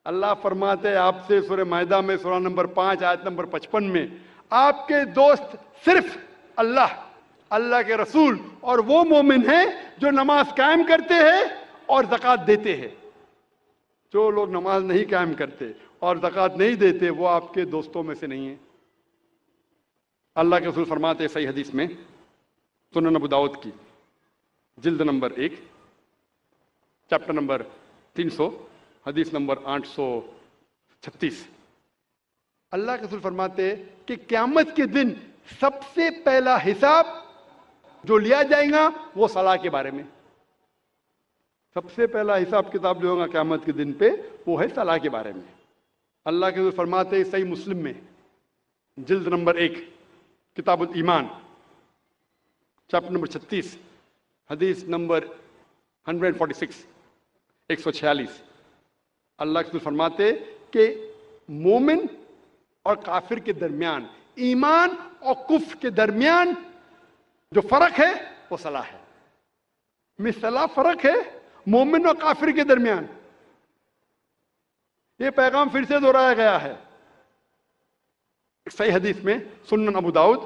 اللہ فرماتے ہیں آپ سے سورہ مائدہ میں سورہ نمبر 5 آیت نمبر 55 میں، آپ کے دوست صرف اللہ، اللہ کے رسول اور وہ مومن ہیں جو نماز قائم کرتے ہیں اور زکوٰۃ دیتے ہیں۔ جو لوگ نماز نہیں قائم کرتے اور زکوٰۃ نہیں دیتے وہ آپ کے دوستوں میں سے نہیں ہیں۔ اللہ کے رسول فرماتے ہیں صحیح حدیث میں، سنن ابو داؤد کی جلد نمبر 1 چیپٹر نمبر 300 حدیث نمبر 836، اللہ کے رسول فرماتے ہیں کہ قیامت کے دن سب سے پہلا حساب جو لیا جائے گا وہ صلاح کے بارے میں۔ سب سے پہلا حساب کتاب جو ہوگا قیامت کے دن پہ وہ ہے صلاح کے بارے میں۔ اللہ کے رسول فرماتے ہیں صحیح مسلم میں جلد نمبر 1 کتاب الایمان چیپٹر نمبر 36 حدیث نمبر 146 146، اللہ کے رسول فرماتے کہ مومن اور کافر کے درمیان، ایمان اور کفر کے درمیان جو فرق ہے وہ صلاح ہے۔ مثلا فرق ہے مومن اور کافر کے درمیان۔ یہ پیغام پھر سے دہرایا گیا ہے صحیح حدیث میں، سنن ابو داؤد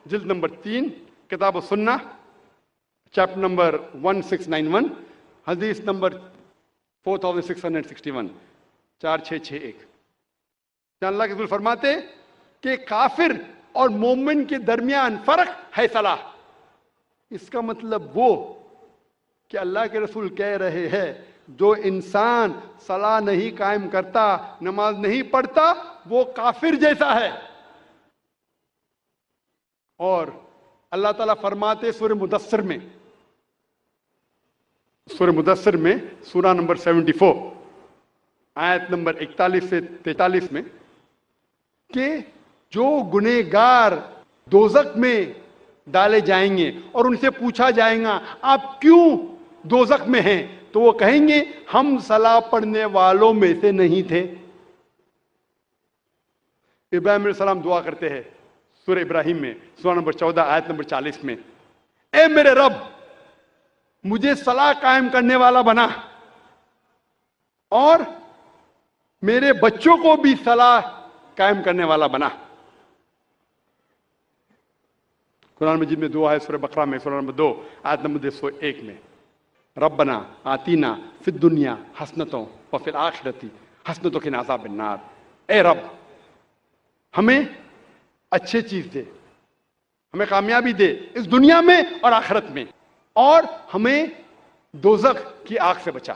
جلد نمبر 3 کتاب السنہ چیپٹر نمبر 1691 حدیث نمبر 4661 4661، جہاں اللہ کے رسول فرماتے کہ کافر اور مومن کے درمیان فرق ہے صلاح۔ اس کا مطلب وہ کہ اللہ کے رسول کہہ رہے ہیں جو انسان صلاح نہیں قائم کرتا، نماز نہیں پڑھتا، وہ کافر جیسا ہے۔ اور اللہ تعالیٰ فرماتے سورہ مدثر میں، سورہ مدثر میں سورہ نمبر 74 آیت نمبر 41 سے 43 میں کہ جو گنہگار دوزخ میں ڈالے جائیں گے اور ان سے پوچھا جائے گا آپ کیوں دوزخ میں ہیں، تو وہ کہیں گے ہم صلاح پڑھنے والوں میں سے نہیں تھے۔ ابراہیم علیہ السلام دعا کرتے ہیں سورہ ابراہیم میں سورہ نمبر 14 آیت نمبر 40 میں، اے میرے رب مجھے صلاح قائم کرنے والا بنا اور میرے بچوں کو بھی صلاح قائم کرنے والا بنا۔ قرآن مجید میں دعا ہے سورہ بقرہ میں سورہ نمبر 2 آیت نمبر 201 میں، ربنا آتینا فی الدنیا حسنۃ وفی الآخرۃ حسنۃ وقنا عذاب النار، اے رب ہمیں اچھی چیز دے، ہمیں کامیابی دے اس دنیا میں اور آخرت میں، اور ہمیں دوزخ کی آگ سے بچا۔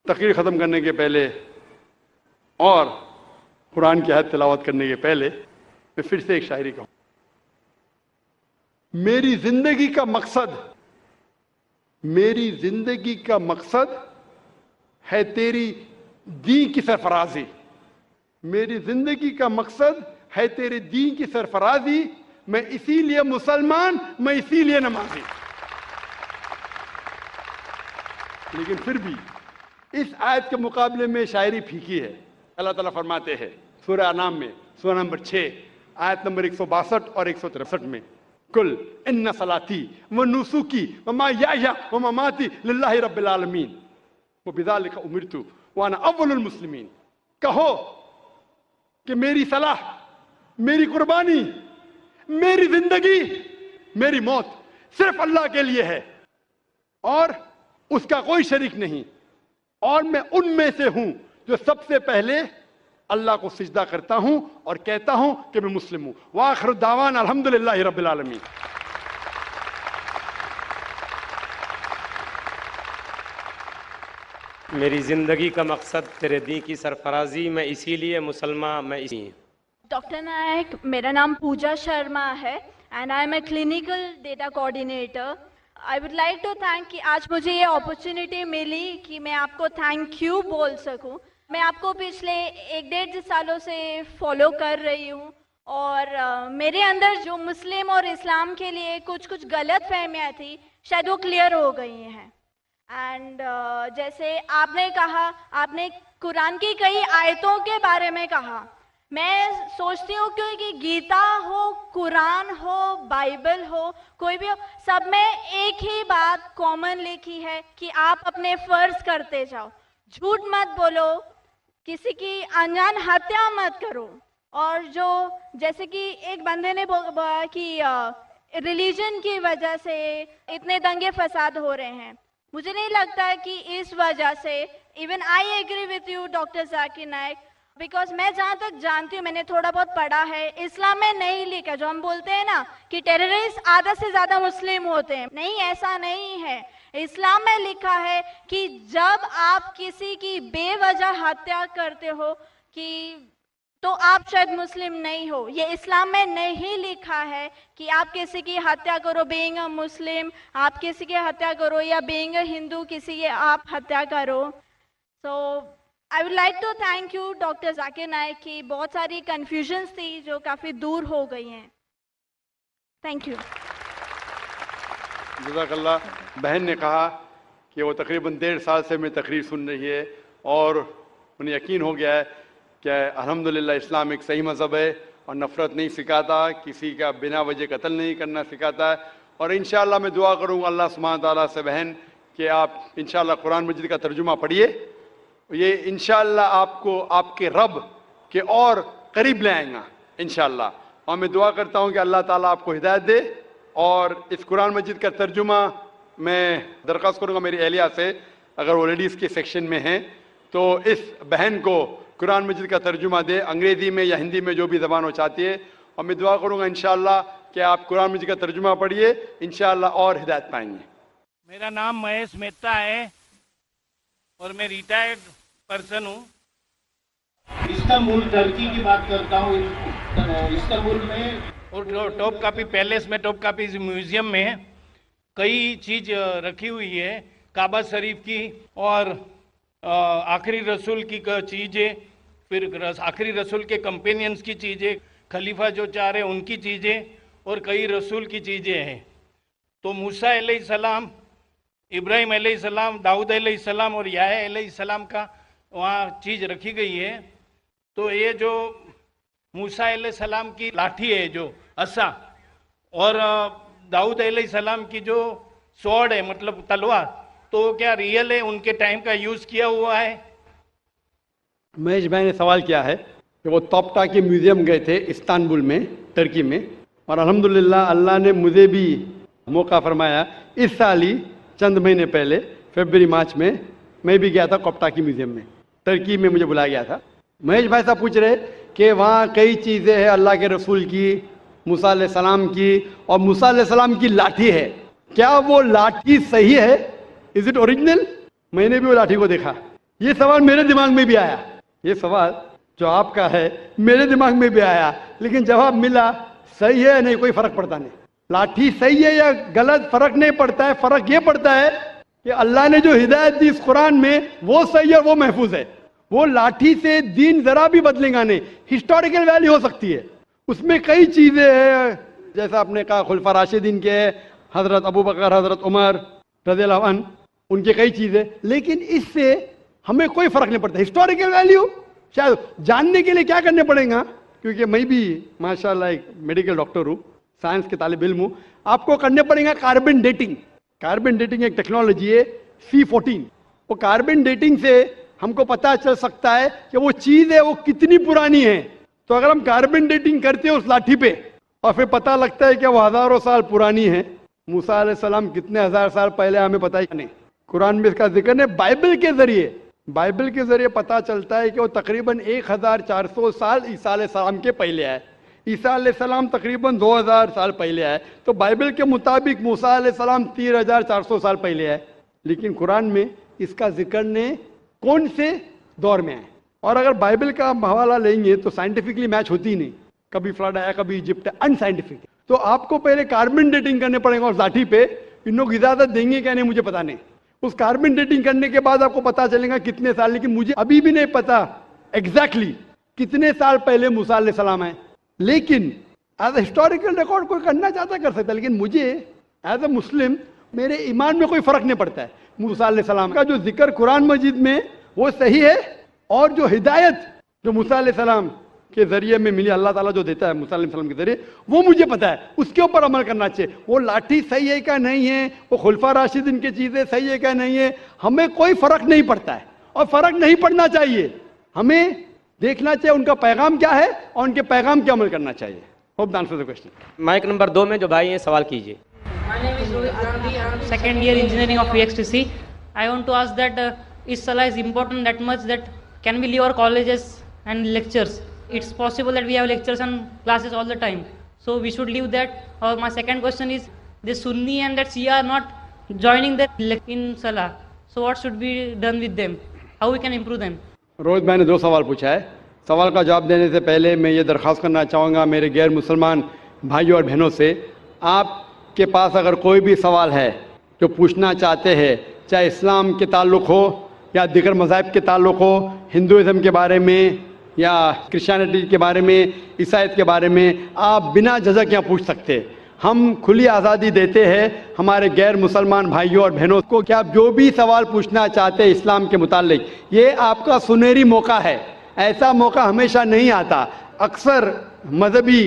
تقریر ختم کرنے کے پہلے اور قرآن کی آیت تلاوت کرنے کے پہلے میں پھر سے ایک شاعری کہوں، میری زندگی کا مقصد، میری زندگی کا مقصد ہے تیری دین کی سرفرازی، میری زندگی کا مقصد ہے تیرے دین کی سرفرازی، میں اسی لیے مسلمان، میں اسی لیے نمازی۔ لیکن پھر بھی اس آیت کے مقابلے میں شاعری پھیکی ہے۔ اللہ تعالیٰ فرماتے ہیں سورہ انعام میں سورہ نمبر 6 آیت نمبر 162 اور 163 میں، کل ان صلاتی و نسکی و محیای و مماتی للہ رب العالمین وبذالک امرت وانا اول المسلمین، کہو کہ میری صلاح، میری قربانی، میری زندگی، میری موت صرف اللہ کے لیے ہے اور اس کا کوئی شریک نہیں، اور میں ان میں سے ہوں جو سب سے پہلے اللہ کو سجدہ کرتا ہوں اور کہتا ہوں کہ میں مسلم ہوں۔ وآخر دعوانا الحمدللہ رب العالمین۔ میری زندگی کا مقصد تیرے دین کی سرفرازی، میں اسی لیے مسلمان، میں اسی لیے۔ ڈاکٹر نائک، میرا نام پوجا شرما ہے and I am a clinical data coordinator. I would like to thank کہ آج مجھے یہ اپرچونیٹی ملی کہ میں آپ کو تھینک یو بول سکوں۔ میں آپ کو پچھلے 1-1.5 سالوں سے فالو کر رہی ہوں، اور میرے اندر جو مسلم اور اسلام کے لیے کچھ غلط فہمیاں تھی شاید وہ کلیئر ہو گئی ہیں۔ اینڈ جیسے آپ نے کہا، آپ نے قرآن کی کئی آیتوں کے بارے میں کہا، میں سوچتی ہوں کہ گیتا ہو، قرآن ہو، بائبل ہو، کوئی بھی ہو، سب میں ایک ہی بات کامن لکھی ہے کہ آپ اپنے فرض کرتے جاؤ، جھوٹ مت بولو، किसी की अनजान हत्या मत करो। और जो जैसे कि एक बंदे ने बोला कि रिलीजन की वजह से इतने दंगे फसाद हो रहे हैं, मुझे नहीं लगता कि इस वजह से, even I agree with you doctor Zakir Naik, because मैं जहाँ तक जानती हूँ, मैंने थोड़ा बहुत पढ़ा है, इस्लाम में नहीं लिखा जो हम बोलते हैं ना कि टेररिस्ट आधा से ज्यादा मुस्लिम होते हैं, नहीं, ऐसा नहीं है। इस्लाम में लिखा है कि जब आप किसी की बेवजह हत्या करते हो कि तो आप शायद मुस्लिम नहीं हो। ये इस्लाम में नहीं लिखा है कि आप किसी की हत्या करो बीइंग अ मुस्लिम, आप किसी की हत्या करो या बीइंग अ हिंदू किसी की आप हत्या करो। So I would like to thank you doctor Zakir Naik की बहुत सारी कन्फ्यूजन्स थी जो काफ़ी दूर हो गई हैं। Thank you. जज़ाकल्लाह। बहन ने कहा कि वो तकरीबन 1.5 साल से मैं तकरीर सुन रही है और उन्हें यकीन हो गया है कि अल्हम्दुलिल्लाह इस्लाम एक सही मज़हब है और नफ़रत नहीं सिखाता, किसी का बिना वजह कत्ल नहीं करना सिखाता है। और इंशाअल्लाह मैं दुआ करूँगा अल्लाह सुब्हानहू तआला से बहन कि आप इंशाअल्लाह कुरान मजीद का तर्जुमा पढ़िए, ये इंशाअल्लाह आपको आपके रब के और करीब ले आएगा इंशाअल्लाह। और मैं दुआ करता हूँ कि अल्लाह ताला आपको हिदायत दे। और इस कुरान मजीद का तर्जुमा मैं दरख्वास्त करूँगा मेरी अहलिया से, अगर वो लेडीज़ के सेक्शन में हैं तो इस बहन को कुरान मजीद का तर्जुमा दे, अंग्रेज़ी में या हिंदी में जो भी ज़बान हो चाहती है। और मैं दुआ करूँगा इंशाअल्लाह कि आप कुरान मजीद का तर्जुमा पढ़िए, इंशाअल्लाह और हिदायत पाएंगे। मेरा नाम महेश मेहता है और मैं रिटायर्ड पर्सन हूँ। इस्तांबुल टर्की की बात करता हूँ। इस्तांबुल में और टॉप कापी पैलेस में, टॉप कापी म्यूजियम में कई चीज़ रखी हुई है, काबा शरीफ की और आखिरी रसूल की चीज़ें, फिर आखिरी रसूल के कंपेनियंस की चीज़ें, खलीफा जो चाह रहे उनकी चीज़ें और कई रसूल की चीज़ें हैं। तो मूसा अलैहिस्सलाम, इब्राहिम अलैहिस्सलाम, दाऊद अलैहिस्सलाम और याह्या अलैहिस्सलाम का वहाँ चीज़ रखी गई है। तो ये जो मूसा अलैहिस्सलाम की लाठी है, जो असा, और दाऊद अलैहिस्सलाम की जो स्वॉर्ड है मतलब तलवार, तो क्या रियल है, उनके टाइम का यूज़ किया हुआ है? महेश भाई ने सवाल किया है कि वो तोप्टा के म्यूज़ियम गए थे इस्तांबुल में, टर्की में, और अल्हम्दुलिल्लाह अल्लाह ने मुझे भी मौका फरमाया। इस साल ही चंद महीने पहले फरवरी मार्च में मैं भी गया था कोप्टा की म्यूज़ियम में, टर्की में मुझे बुलाया गया था। महेश भाई साहब पूछ रहे कि वहाँ कई चीज़ें हैं अल्लाह के रसूल की, मूसा अलैहिस्सलाम की, और मूसा अलैहिस्सलाम की लाठी है, क्या वो लाठी सही है, इज इट ओरिजिनल? मैंने भी वो लाठी को देखा। ये सवाल मेरे दिमाग में भी आया, ये सवाल जो आपका है मेरे दिमाग में भी आया, लेकिन जवाब मिला सही है नहीं, कोई फर्क पड़ता नहीं। लाठी सही है या गलत फर्क नहीं पड़ता है, फर्क ये पड़ता है कि अल्लाह ने जो हिदायत दी इस कुरान में वो सही है, वो महफूज है। वो लाठी से दीन जरा भी बदलेगा नहीं, हिस्टोरिकल वैल्यू हो सकती है, उसमें कई चीजें हैं, जैसा आपने कहा खुलफा राशिदीन के, हजरत अबू बकर, हजरत उमर रज़ियल्लाहु अन्हु, उनके कई चीजें, लेकिन इससे हमें कोई फर्क नहीं पड़ता। हिस्टोरिकल वैल्यू शायद जानने के लिए क्या करने पड़ेगा, क्योंकि मैं भी माशाल्लाह एक मेडिकल डॉक्टर हूँ, साइंस के तालिब इल्म हूँ, आपको करने पड़ेगा कार्बन डेटिंग। कार्बन डेटिंग एक टेक्नोलॉजी है C14, वो कार्बन डेटिंग से हमको पता चल सकता है कि वो चीज़ है वो कितनी पुरानी है। तो अगर हम कार्बन डेटिंग करते हैं उस लाठी पे और फिर पता लगता है कि वो हज़ारों साल पुरानी है, मूसा अलैहिस्सलाम कितने हज़ार साल पहले हमें पता ही नहीं, कुरान में इसका जिक्र है। बाइबल के जरिए पता चलता है कि वो तकरीबन 1400 साल ईसा अलैहिस्सलाम के पहले आए, ईसा अलैहिस्सलाम तकरीबन 2000 साल पहले आए, तो बाइबल के मुताबिक मूसा अलैहिस्सलाम 3400 साल पहले आए, लेकिन कुरान में इसका जिक्र ने कौन से दौर में है। और अगर बाइबल का हवाला लेंगे तो साइंटिफिकली मैच होती ही नहीं, कभी फ्लड आया कभी इजिप्ट, अनसाइंटिफिक। तो आपको पहले कार्बन डेटिंग करने पड़ेगा उस लाठी पे, इन लोग इजाजत देंगे क्या नहीं मुझे पता नहीं। उस कार्बन डेटिंग करने के बाद आपको पता चलेगा कितने साल, लेकिन मुझे अभी भी नहीं पता एग्जैक्टली कितने साल पहले मूसा अलैहिस्सलाम आए। लेकिन एज ए हिस्टोरिकल रिकॉर्ड कोई करना चाहता कर सकता है, लेकिन मुझे एज ए मुस्लिम मेरे ईमान में कोई फर्क नहीं पड़ता है। मूसा अलैहिस्सलाम का जो जिक्र कुरान मजीद में वो सही है, और जो हिदायत जो मूसा अलैहिस्सलाम के जरिए में मिली, अल्लाह ताला जो देता है मूसा अलैहिस्सलाम के जरिए, वो मुझे पता है, उसके ऊपर अमल करना चाहिए। वो लाठी सही है क्या नहीं है, वो खुलफा राशिदीन की चीज़ें सही है क्या नहीं है, हमें कोई फर्क नहीं पड़ता है और फर्क नहीं पड़ना चाहिए। ہمیں دیکھنا چاہیے ان کا پیغام کیا ہے اور ان کے پیغام کے عمل کرنا چاہیے. Hope the answer the question. Mic number 2 میں جو بھائی ہیں سوال کیجیے. My name is Rohit Gandhi. I am second year engineering of VXTC. I want to ask that is Salah is important that much that can we leave our colleges and lectures? It's possible that we have lectures and classes all the time. So we should leave that. Or my second question is the Sunni and that Shia are not joining that in Salah. So what should be done with them? How we can improve them? Rohit بھائی نے 2 سوال پوچھا ہے. سوال کا جواب دینے سے پہلے میں یہ درخواست کرنا چاہوں گا میرے غیر مسلمان بھائیوں اور بہنوں سے, آپ کے پاس اگر کوئی بھی سوال ہے جو پوچھنا چاہتے ہیں, چاہے اسلام کے تعلق ہو یا دیگر مذاہب کے تعلق ہو, ہندوازم کے بارے میں یا کرسچینٹی کے بارے میں, عیسائیت کے بارے میں, آپ بنا جھجک یہاں پوچھ سکتے. ہم کھلی آزادی دیتے ہیں ہمارے غیر مسلمان بھائیوں اور بہنوں کو کہ آپ جو بھی سوال پوچھنا چاہتے ہیں اسلام کے متعلق, یہ آپ کا سنہری موقع ہے. ایسا موقع ہمیشہ نہیں آتا. اکثر مذہبی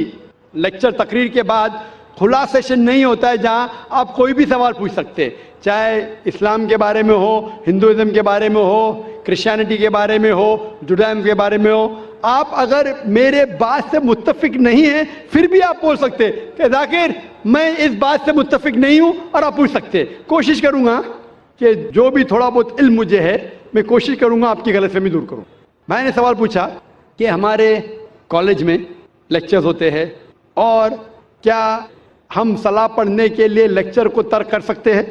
لیکچر تقریر کے بعد کھلا سیشن نہیں ہوتا ہے جہاں آپ کوئی بھی سوال پوچھ سکتے, چاہے اسلام کے بارے میں ہو, ہندوازم کے بارے میں ہو, کرسچینٹی کے بارے میں ہو, جوڈائزم کے بارے میں ہو. آپ اگر میرے بات سے متفق نہیں ہیں پھر بھی آپ بول سکتے کہ ذاکر میں اس بات سے متفق نہیں ہوں, اور آپ پوچھ سکتے. کوشش کروں گا کہ جو بھی تھوڑا بہت علم مجھے ہے میں کوشش کروں گا آپ کی غلط فہمی دور کروں. میں نے سوال پوچھا کہ ہمارے کالج میں لیکچرز ہوتے ہیں اور کیا ہم صلاح پڑھنے کے لیے لیکچر کو ترک کر سکتے ہیں,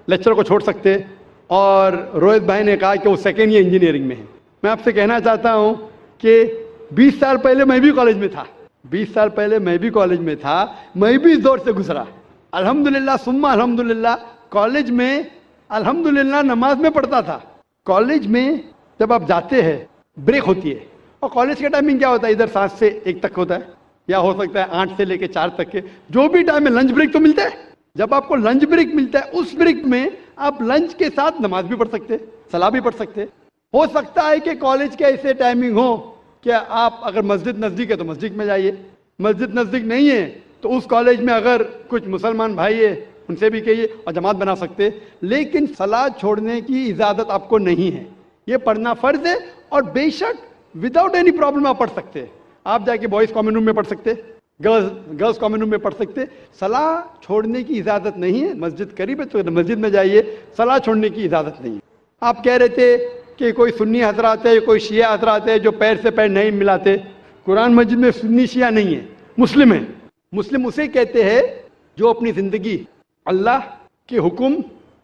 لیکچر کو چھوڑ سکتے ہیں. اور روہت بھائی نے کہا کہ وہ سیکنڈ ایئر انجینئرنگ میں ہے. میں آپ سے کہنا چاہتا ہوں کہ 20 سال پہلے میں بھی کالج میں تھا, 20 سال پہلے میں بھی کالج میں تھا, میں بھی اس دور سے گزرا. الحمدللہ ثم الحمدللہ کالج میں الحمدللہ نماز میں پڑھتا تھا. کالج میں جب آپ جاتے ہیں بریک ہوتی ہے, اور کالج کا ٹائمنگ کیا ہوتا ہے, ادھر 7 سے 1 تک ہوتا ہے, یا ہو سکتا ہے 8 سے لے کے 4 تک کے, جو بھی ٹائم ہے. لنچ بریک تو ملتا ہے. جب آپ کو لنچ بریک ملتا ہے اس بریک میں آپ لنچ کے ساتھ نماز بھی پڑھ سکتے, صلاح بھی پڑھ سکتے. ہو سکتا ہے کہ کالج کے ایسے ٹائمنگ ہو کہ آپ اگر مسجد نزدیک ہے تو مسجد میں جائیے, مسجد نزدیک نہیں ہے تو اس کالج میں اگر کچھ مسلمان بھائی ہے ان سے بھی کہیے اور جماعت بنا سکتے. لیکن صلاح چھوڑنے کی اجازت آپ کو نہیں ہے, یہ پڑھنا فرض ہے. اور بے شک وداؤٹ اینی پرابلم آپ پڑھ سکتے ہیں. آپ جا کے بوائز کامن روم میں پڑھ سکتے, گرلز کامن روم میں پڑھ سکتے. صلاح چھوڑنے کی اجازت نہیں ہے. مسجد قریب ہے تو مسجد میں جائیے, صلاح چھوڑنے کی اجازت نہیں ہے. آپ کہہ رہے تھے کہ کوئی سنی حضرات ہے, کوئی شیعہ حضرات ہے جو پیر سے پیر نہیں ملاتے. قرآن مجید میں سنی شیعہ نہیں ہے, مسلم ہے. مسلم اسے کہتے ہیں جو اپنی زندگی اللہ کے حکم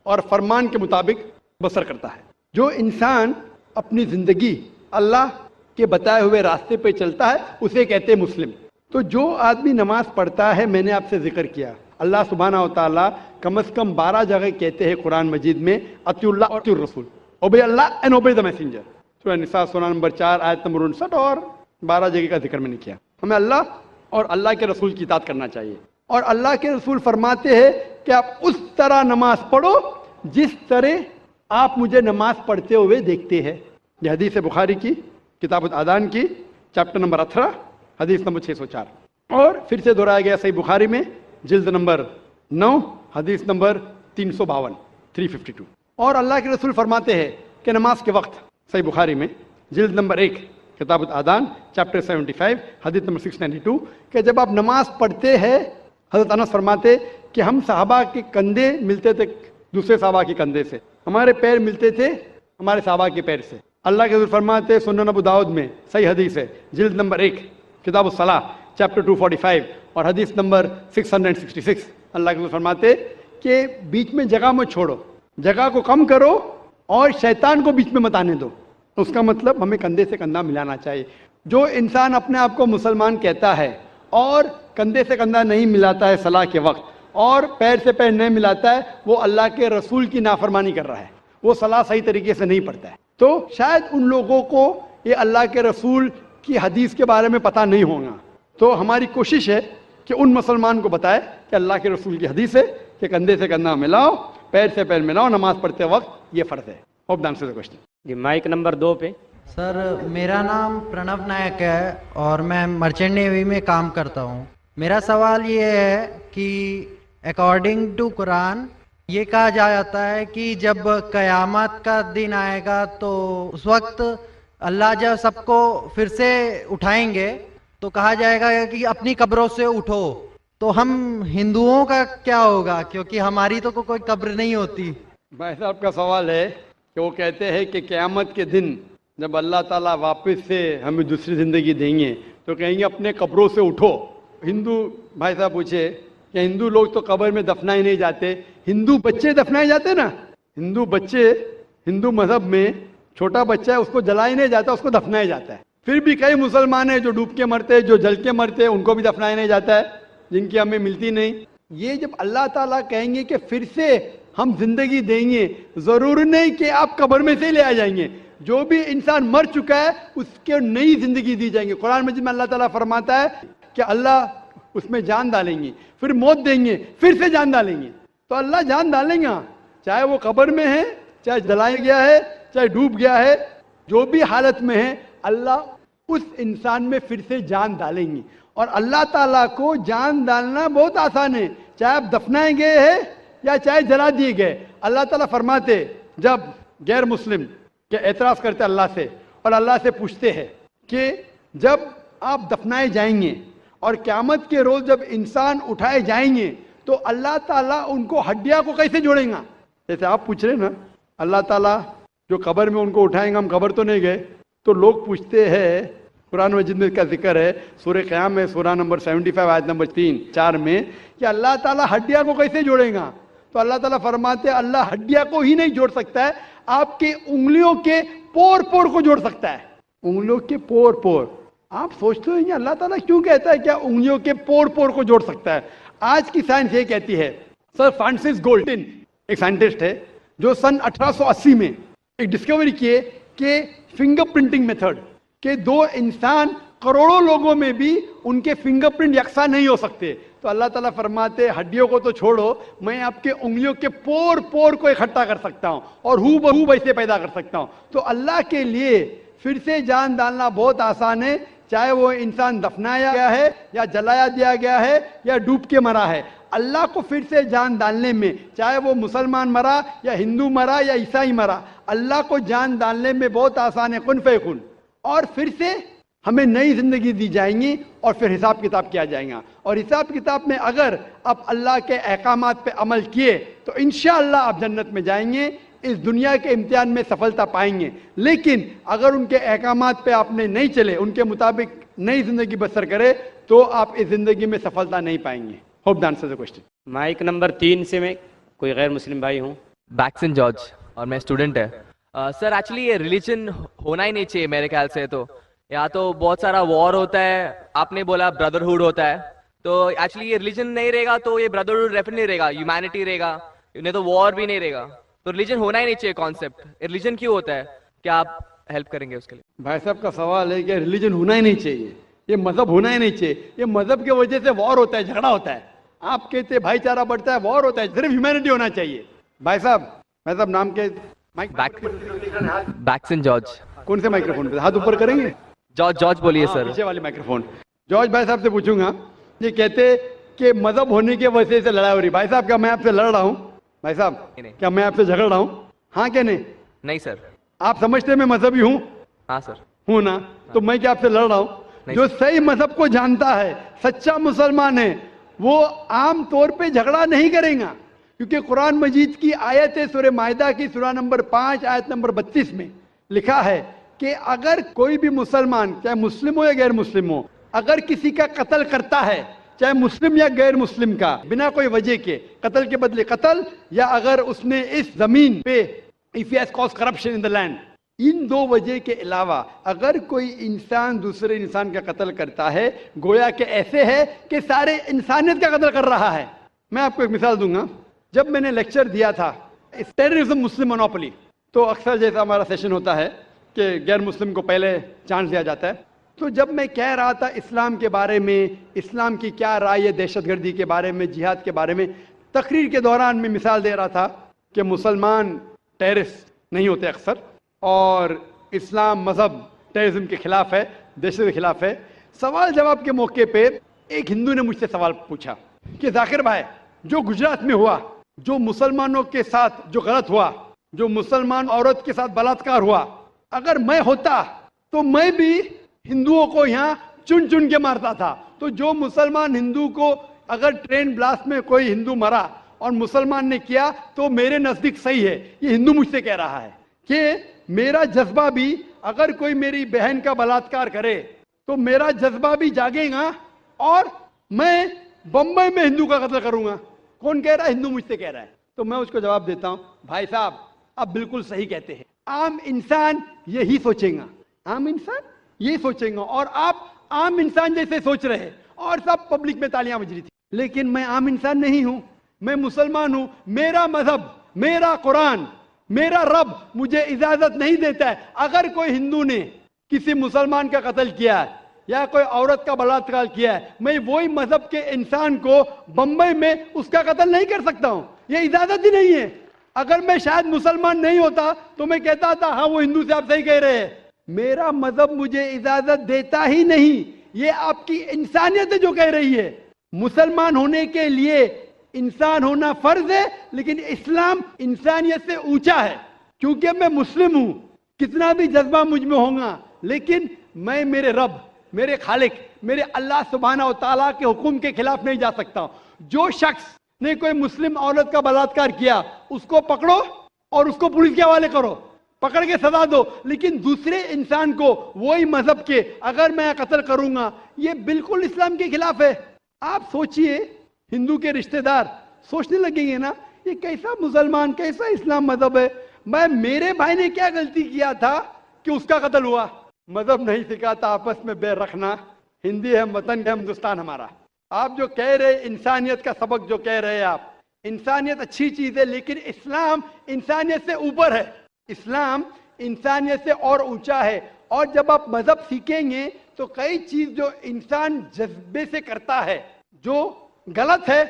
اور فرمان کے مطابق بسر کرتا ہے. جو انسان اپنی زندگی اللہ کے بتائے ہوئے راستے پہ چلتا ہے اسے کہتے ہیں مسلم. تو جو آدمی نماز پڑھتا ہے, میں نے آپ سے ذکر کیا, اللہ سبحانہ و تعالیٰ کم از کم 12 جگہ کہتے ہیں قرآن مجید میں اطیعوا اللہ اور اطیعوا الرسول, obey Allah and obey the messenger. سورہ نساء سورہ نمبر 4 آیت نمبر 59 اور 12 جگہ کا ذکر میں نے کیا. ہمیں اللہ اور اللہ کے رسول کی اطاعت کرنا چاہیے. اور اللہ کے رسول فرماتے ہیں کہ آپ اس طرح نماز پڑھو جس طرح آپ مجھے نماز پڑھتے ہوئے دیکھتے ہیں. یہ حدیث بخاری کی کتاب الاذان کی چیپٹر نمبر 18 حدیث نمبر 604. اور پھر سے دہرایا گیا صحیح بخاری میں جلد نمبر 9 حدیث نمبر 352 352. اور اللہ کے رسول فرماتے ہیں کہ نماز کے وقت صحیح بخاری میں جلد نمبر 1 کتاب الاذان چیپٹر 75 حدیث نمبر 692 کہ جب آپ نماز پڑھتے ہیں, حضرت انس فرماتے کہ ہم صحابہ کے کندھے ملتے تھے دوسرے صحابہ کے کندھے سے, ہمارے پیر ملتے تھے ہمارے صحابہ کے پیر سے. اللہ کے رسول فرماتے سنن ابو داؤد میں صحیح حدیث ہے جلد نمبر 1 کتاب الصلاح چیپٹر 245 اور حدیث نمبر 666. اللہ کے رسول فرماتے کہ بیچ میں جگہ مت چھوڑو, جگہ کو کم کرو اور شیطان کو بیچ میں مت آنے دو. اس کا مطلب ہمیں کندھے سے کندھا ملانا چاہیے. جو انسان اپنے آپ کو مسلمان کہتا ہے اور کندھے سے کندھا نہیں ملاتا ہے صلاح کے وقت, اور پیر سے پیر نہیں ملاتا ہے, وہ اللہ کے رسول کی نافرمانی کر رہا ہے, وہ صلاح صحیح طریقے سے نہیں پڑھتا ہے. تو شاید ان لوگوں کو یہ اللہ کے رسول کی حدیث کے بارے میں پتہ نہیں ہوگا. تو ہماری کوشش ہے کہ ان مسلمان کو بتائے کہ اللہ کے رسول کی حدیث ہے کہ کندھے سے کندھا ملاؤ, پیر سے پیر ملاؤ نماز پڑھتے وقت, یہ فرض ہے. Hope the answer the question. جی مائک نمبر 2 پہ. سر میرا نام پرنو نائک ہے اور میں مرچنٹ نیوی میں کام کرتا ہوں. میرا سوال یہ ہے کہ اکارڈنگ ٹو قرآن یہ کہا جاتا ہے کہ جب قیامت کا دن آئے گا تو اس وقت اللہ جب سب کو پھر سے اٹھائیں گے تو کہا جائے گا کہ اپنی قبروں سے اٹھو، تو ہم ہندوؤں کا کیا ہوگا؟ کیونکہ ہماری تو کوئی قبر نہیں ہوتی۔ بھائی صاحب کا سوال ہے کہ وہ کہتے ہیں کہ قیامت کے دن جب اللہ تعالیٰ واپس سے ہمیں دوسری زندگی دیں گے تو کہیں گے اپنے قبروں سے اٹھو۔ ہندو بھائی صاحب پوچھے کہ ہندو لوگ تو قبر میں دفنائے نہیں جاتے، ہندو بچے دفنائے جاتے نا، ہندو بچے ہندو مذہب میں چھوٹا بچہ ہے اس کو جلایا نہیں جاتا، اس کو دفنایا جاتا ہے۔ پھر بھی کئی مسلمان ہیں جو ڈوب کے مرتے، جو جل کے مرتے، ان کو بھی دفنایا نہیں جاتا ہے، جن کی ہمیں ملتی نہیں۔ یہ جب اللہ تعالیٰ کہیں گے کہ پھر سے ہم زندگی دیں گے، ضرور نہیں کہ آپ قبر میں سے لے آ جائیں گے، جو بھی انسان مر چکا ہے اس کے نئی زندگی دی جائیں گے۔ قرآن مجید میں اللہ تعالیٰ فرماتا ہے کہ اللہ اس میں جان ڈالیں گے، پھر موت دیں گے، پھر سے جان ڈالیں گے۔ تو اللہ جان ڈالیں گا، چاہے وہ قبر میں ہے، چاہے جلایا گیا ہے، چاہے ڈوب گیا ہے، جو بھی حالت میں ہے اللہ اس انسان میں پھر سے جان ڈالیں گے۔ اور اللہ تعالیٰ کو جان ڈالنا بہت آسان ہے، چاہے آپ دفنائے گئے ہیں یا چاہے جلا دیے گئے۔ اللہ تعالیٰ فرماتے جب غیر مسلم کے اعتراض کرتے اللہ سے اور اللہ سے پوچھتے ہیں کہ جب آپ دفنائے جائیں گے اور قیامت کے روز جب انسان اٹھائے جائیں گے تو اللہ تعالیٰ ان کو ہڈیاں کو کیسے جوڑیں گا؟ جیسے آپ پوچھ رہے ہیں نا، اللہ تعالیٰ جو قبر میں ان کو اٹھائیں گا، ہم قبر تو نہیں گئے، تو لوگ پوچھتے ہیں، قرآن مجید میں اس کا ذکر ہے سورہ قیام میں سورہ نمبر 75 آیت نمبر 3-4 میں کہ اللہ تعالیٰ ہڈیاں کو کیسے جوڑیں گا؟ تو اللہ تعالیٰ فرماتے ہیں اللہ ہڈیاں کو ہی نہیں جوڑ سکتا ہے، آپ کے انگلیوں کے پور پور کو جوڑ سکتا ہے، انگلیوں کے پور پور۔ آپ سوچتے ہیں اللہ تعالیٰ کیوں کہتا ہے کیا انگلیوں کے پور پور کو جوڑ سکتا ہے؟ آج کی سائنس یہ کہتی ہے، سر فرانسس گالٹن ایک سائنٹسٹ ہے جو سن 1880 میں ایک ڈسکوری کیے کہ فنگر پرنٹنگ میتھڈ کہ دو انسان کروڑوں لوگوں میں بھی ان کے فنگر پرنٹ یکساں نہیں ہو سکتے۔ تو اللہ تعالیٰ فرماتے ہڈیوں کو تو چھوڑو، میں آپ کے انگلیوں کے پور پور کو اکٹھا کر سکتا ہوں اور ہو بہو ویسے پیدا کر سکتا ہوں۔ تو اللہ کے لیے پھر سے جان ڈالنا بہت آسان ہے، چاہے وہ انسان دفنایا گیا ہے یا جلایا دیا گیا ہے یا ڈوب کے مرا ہے۔ اللہ کو پھر سے جان ڈالنے میں، چاہے وہ مسلمان مرا یا ہندو مرا یا عیسائی مرا، اللہ کو جان ڈالنے میں بہت آسان ہے، کن فیکن، اور پھر سے ہمیں نئی زندگی دی جائیں گی اور پھر حساب کتاب کیا جائے گا۔ اور حساب کتاب میں اگر آپ اللہ کے احکامات پہ عمل کیے تو انشاءاللہ آپ جنت میں جائیں گے، اس دنیا کے امتحان میں سفلتا پائیں گے۔ لیکن اگر ان کے احکامات پہ آپ نے نہیں چلے، ان کے مطابق نئی زندگی بسر کرے تو آپ اس زندگی میں سفلتا نہیں پائیں گے۔ Hope the answer the question. Mic number 3 سے میں کوئی غیر مسلم بھائی ہوں۔ بیکسن جارج، اور میں اسٹوڈنٹ ہے۔ سر ایکچولی یہ ریلیجن ہونا ہی نہیں چاہیے میرے خیال سے، تو یہاں تو بہت سارا وار ہوتا ہے، آپ نے بولا بردرہڈ ہوتا ہے، تو ایکچولی یہ ریلیجن نہیں رہے گا تو یہ بردرہڈ ڈیفینیٹلی رہے گا، ہیومینٹی رہے گا، نہیں تو وار بھی نہیں رہے گا۔ تو ریلیجن ہونا ہی نہیں چاہیے کانسیپٹ، ریلیجن کیوں ہوتا ہے؟ کیا آپ ہیلپ کریں گے اس کے لیے؟ بھائی صاحب کا سوال ہے کہ ریلیجن ہونا ہی نہیں چاہیے، یہ مذہب ہونا ہی نہیں چاہیے، یہ مذہب کی وجہ سے وار ہوتا ہے، جھگڑا ہوتا ہے، آپ کہتے ہیں بھائی چارہ بڑھتا ہے، وار ہوتا ہے، صرف ہیومینٹی ہونا چاہیے۔ بھائی صاحب نام کے بیکسن جارج۔ کون سے مائکروفون پہ ہاتھ اوپر کریں گے؟ جارج بولیے سر۔ پیچھے والے مائکروفون۔ جارج بھائی صاحب سے پوچھوں گا، یہ کہتے کہ مذہب ہونے کی وجہ سے لڑائی ہو رہی، بھائی صاحب کیا میں آپ سے لڑ رہا ہوں؟ بھائی صاحب کیا میں آپ سے جھگڑ رہا ہوں؟ ہاں کہ نہیں؟ نہیں سر۔ آپ سمجھتے میں مذہبی ہوں؟ ہاں سر۔ ہوں نا؟ تو میں کیا آپ سے لڑ رہا ہوں؟ جو صحیح مذہب کو جانتا ہے، سچا مسلمان ہے، وہ عام طور پہ جھگڑا نہیں کرے گا، کیونکہ قرآن مجید کی آیت ہے سورہ مائدہ کی سورہ نمبر 5 آیت نمبر 32 میں لکھا ہے کہ اگر کوئی بھی مسلمان، چاہے مسلم ہو یا غیر مسلم ہو، اگر کسی کا قتل کرتا ہے، چاہے مسلم یا غیر مسلم کا، بنا کوئی وجہ کے، قتل کے بدلے قتل، یا اگر اس نے اس زمین پہ if he has caused corruption in the land، ان دو وجہ کے علاوہ اگر کوئی انسان دوسرے انسان کا قتل کرتا ہے، گویا کہ ایسے ہے کہ سارے انسانیت کا قتل کر رہا ہے۔ میں آپ کو ایک مثال دوں گا، جب میں نے لیکچر دیا تھا ٹیررزم مسلم مونوپولی، تو اکثر جیسا ہمارا سیشن ہوتا ہے کہ غیر مسلم کو پہلے چانس دیا جاتا ہے، تو جب میں کہہ رہا تھا اسلام کے بارے میں، اسلام کی کیا رائے ہے دہشت گردی کے بارے میں، جہاد کے بارے میں، تقریر کے دوران میں مثال دے رہا تھا کہ مسلمان ٹیررسٹ نہیں ہوتے اکثر، اور اسلام مذہب ٹیررزم کے خلاف ہے، دہشت کے خلاف ہے۔ سوال جواب کے موقع پہ ایک ہندو نے مجھ سے سوال پوچھا کہ ذاکر بھائی، جو گجرات میں ہوا، جو مسلمانوں کے ساتھ جو غلط ہوا، جو مسلمان عورت کے ساتھ بلاತ್ಕಾರ ہوا، اگر میں ہوتا तो मैं भी हिंदुओं को यहाँ चुन चुन के मारता था। तो जो मुसलमान हिंदू को, अगर ट्रेन ब्लास्ट में कोई हिंदू मरा और मुसलमान ने किया तो मेरे नजदीक सही है। ये हिंदू मुझसे कह रहा है कि मेरा जज्बा भी, अगर कोई मेरी बहन का बलात्कार करे तो मेरा जज्बा भी जागेगा और मैं बंबई में हिंदू का कत्ल करूंगा। कौन कह रहा है? हिंदू मुझसे कह रहा है। तो मैं उसको जवाब देता हूं, भाई साहब आप बिल्कुल सही कहते हैं। आम इंसान यही सोचेगा, आम इंसान यही सोचेगा, और आप आम इंसान जैसे सोच रहे हैं और सब पब्लिक में तालियां बज रही थी। लेकिन मैं आम इंसान नहीं हूं, मैं मुसलमान हूं। मेरा मजहब, मेरा कुरान, मेरा रब मुझे इजाजत नहीं देता है, अगर कोई हिंदू ने किसी मुसलमान का कत्ल किया है या कोई औरत का बलात्कार किया है, मैं वही मजहब के इंसान को बंबई में उसका कत्ल नहीं कर सकता हूं। ये इजाजत ही नहीं है। अगर मैं शायद मुसलमान नहीं होता तो मैं कहता था हाँ वो हिंदू से आप सही कह रहे हैं। मेरा मजहब मुझे इजाजत देता ही नहीं। ये आपकी इंसानियत है जो कह रही है। मुसलमान होने के लिए इंसान होना फर्ज है, लेकिन इस्लाम इंसानियत से ऊंचा है। क्योंकि मैं मुस्लिम हूं, कितना भी जज्बा मुझ में होगा, लेकिन मैं मेरे रब, मेरे खालिक, मेरे अल्लाह सुब्हानहू व तआला के हुक्म के खिलाफ नहीं जा सकता। जो शख्स ने कोई मुस्लिम औरत का बलात्कार किया उसको पकड़ो और उसको पुलिस के हवाले करो, पकड़ के सजा दो, लेकिन दूसरे इंसान को वही मजहब के अगर मैं कत्ल करूंगा, ये बिल्कुल इस्लाम के खिलाफ है। आप सोचिए, हिंदू के रिश्तेदार सोचने लगेंगे ना ये कैसा मुसलमान, कैसा इस्लाम मजहब है। मेरे भाई ने क्या गलती किया था कि उसका कत्ल हुआ? मजहब नहीं सिखाता आपस में बैर रखना। हिंदी है, वतन है, हिंदुस्तान हमारा। आप जो कह रहे इंसानियत का सबक जो कह रहे हैं आप, इंसानियत अच्छी चीज है, लेकिन इस्लाम इंसानियत से ऊपर है। इस्लाम इंसानियत से और ऊंचा है। और जब आप मजहब सीखेंगे तो कई चीज जो इंसान जज्बे से करता है जो गलत है,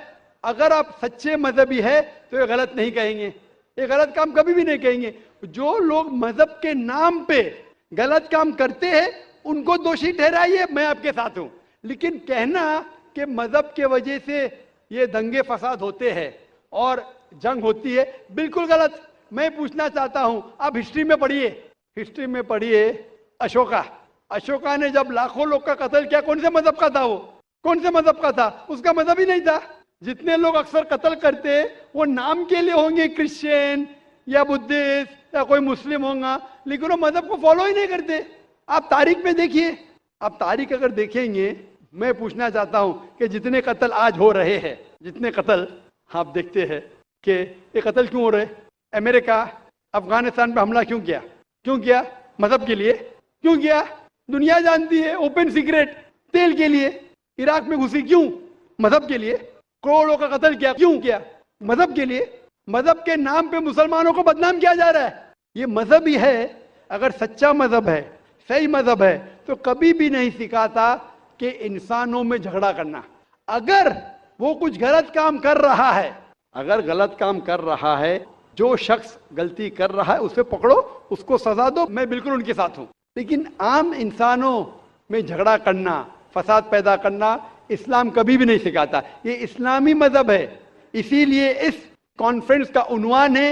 अगर आप सच्चे मजहबी है तो ये गलत नहीं कहेंगे, ये गलत काम कभी भी नहीं कहेंगे। जो लोग मजहब के नाम पे गलत काम करते हैं उनको दोषी ठहराइए, मैं आपके साथ हूं। लेकिन कहना कि मजहब के वजह से ये दंगे फसाद होते हैं और जंग होती है, बिल्कुल गलत। मैं पूछना चाहता हूं, आप हिस्ट्री में पढ़िए, हिस्ट्री में पढ़िए अशोका ने जब लाखों लोग का कत्ल किया, कौन से मजहब का था वो? कौन से मजहब का था? उसका मजहब ही नहीं था। जितने लोग अक्सर कत्ल करते वो नाम के लिए होंगे, क्रिश्चियन या बुद्धिस्ट या कोई मुस्लिम होगा, लेकिन वो मजहब को फॉलो ही नहीं करते। आप तारीख में देखिए, आप तारीख अगर देखेंगे, मैं पूछना चाहता हूं कि जितने कत्ल आज हो रहे हैं, जितने कत्ल आप देखते हैं कि ये कत्ल क्यों हो रहे? अमेरिका अफगानिस्तान पे हमला क्यों किया? क्यों किया? मजहब के लिए। क्यों किया? दुनिया जानती है, ओपन सीक्रेट, तेल के लिए। इराक में घुसी क्यों? मजहब के लिए। करोड़ों का कत्ल किया, क्यों किया? मजहब के लिए। मजहब के नाम पे मुसलमानों को बदनाम किया जा रहा है। ये मजहब ही है। अगर सच्चा मजहब है, सही मजहब है, तो कभी भी नहीं सिखाता कि इंसानों में झगड़ा करना। अगर वो कुछ गलत काम कर रहा है, अगर गलत काम कर रहा है, जो शख्स गलती कर रहा है उसे पकड़ो, उसको सजा दो, मैं बिल्कुल उनके साथ हूं। लेकिन आम इंसानों में झगड़ा करना, फसाद पैदा करना इस्लाम कभी भी नहीं सिखाता। ये इस्लामी मजहब है। इसीलिए इस कॉन्फ्रेंस का उन्वान है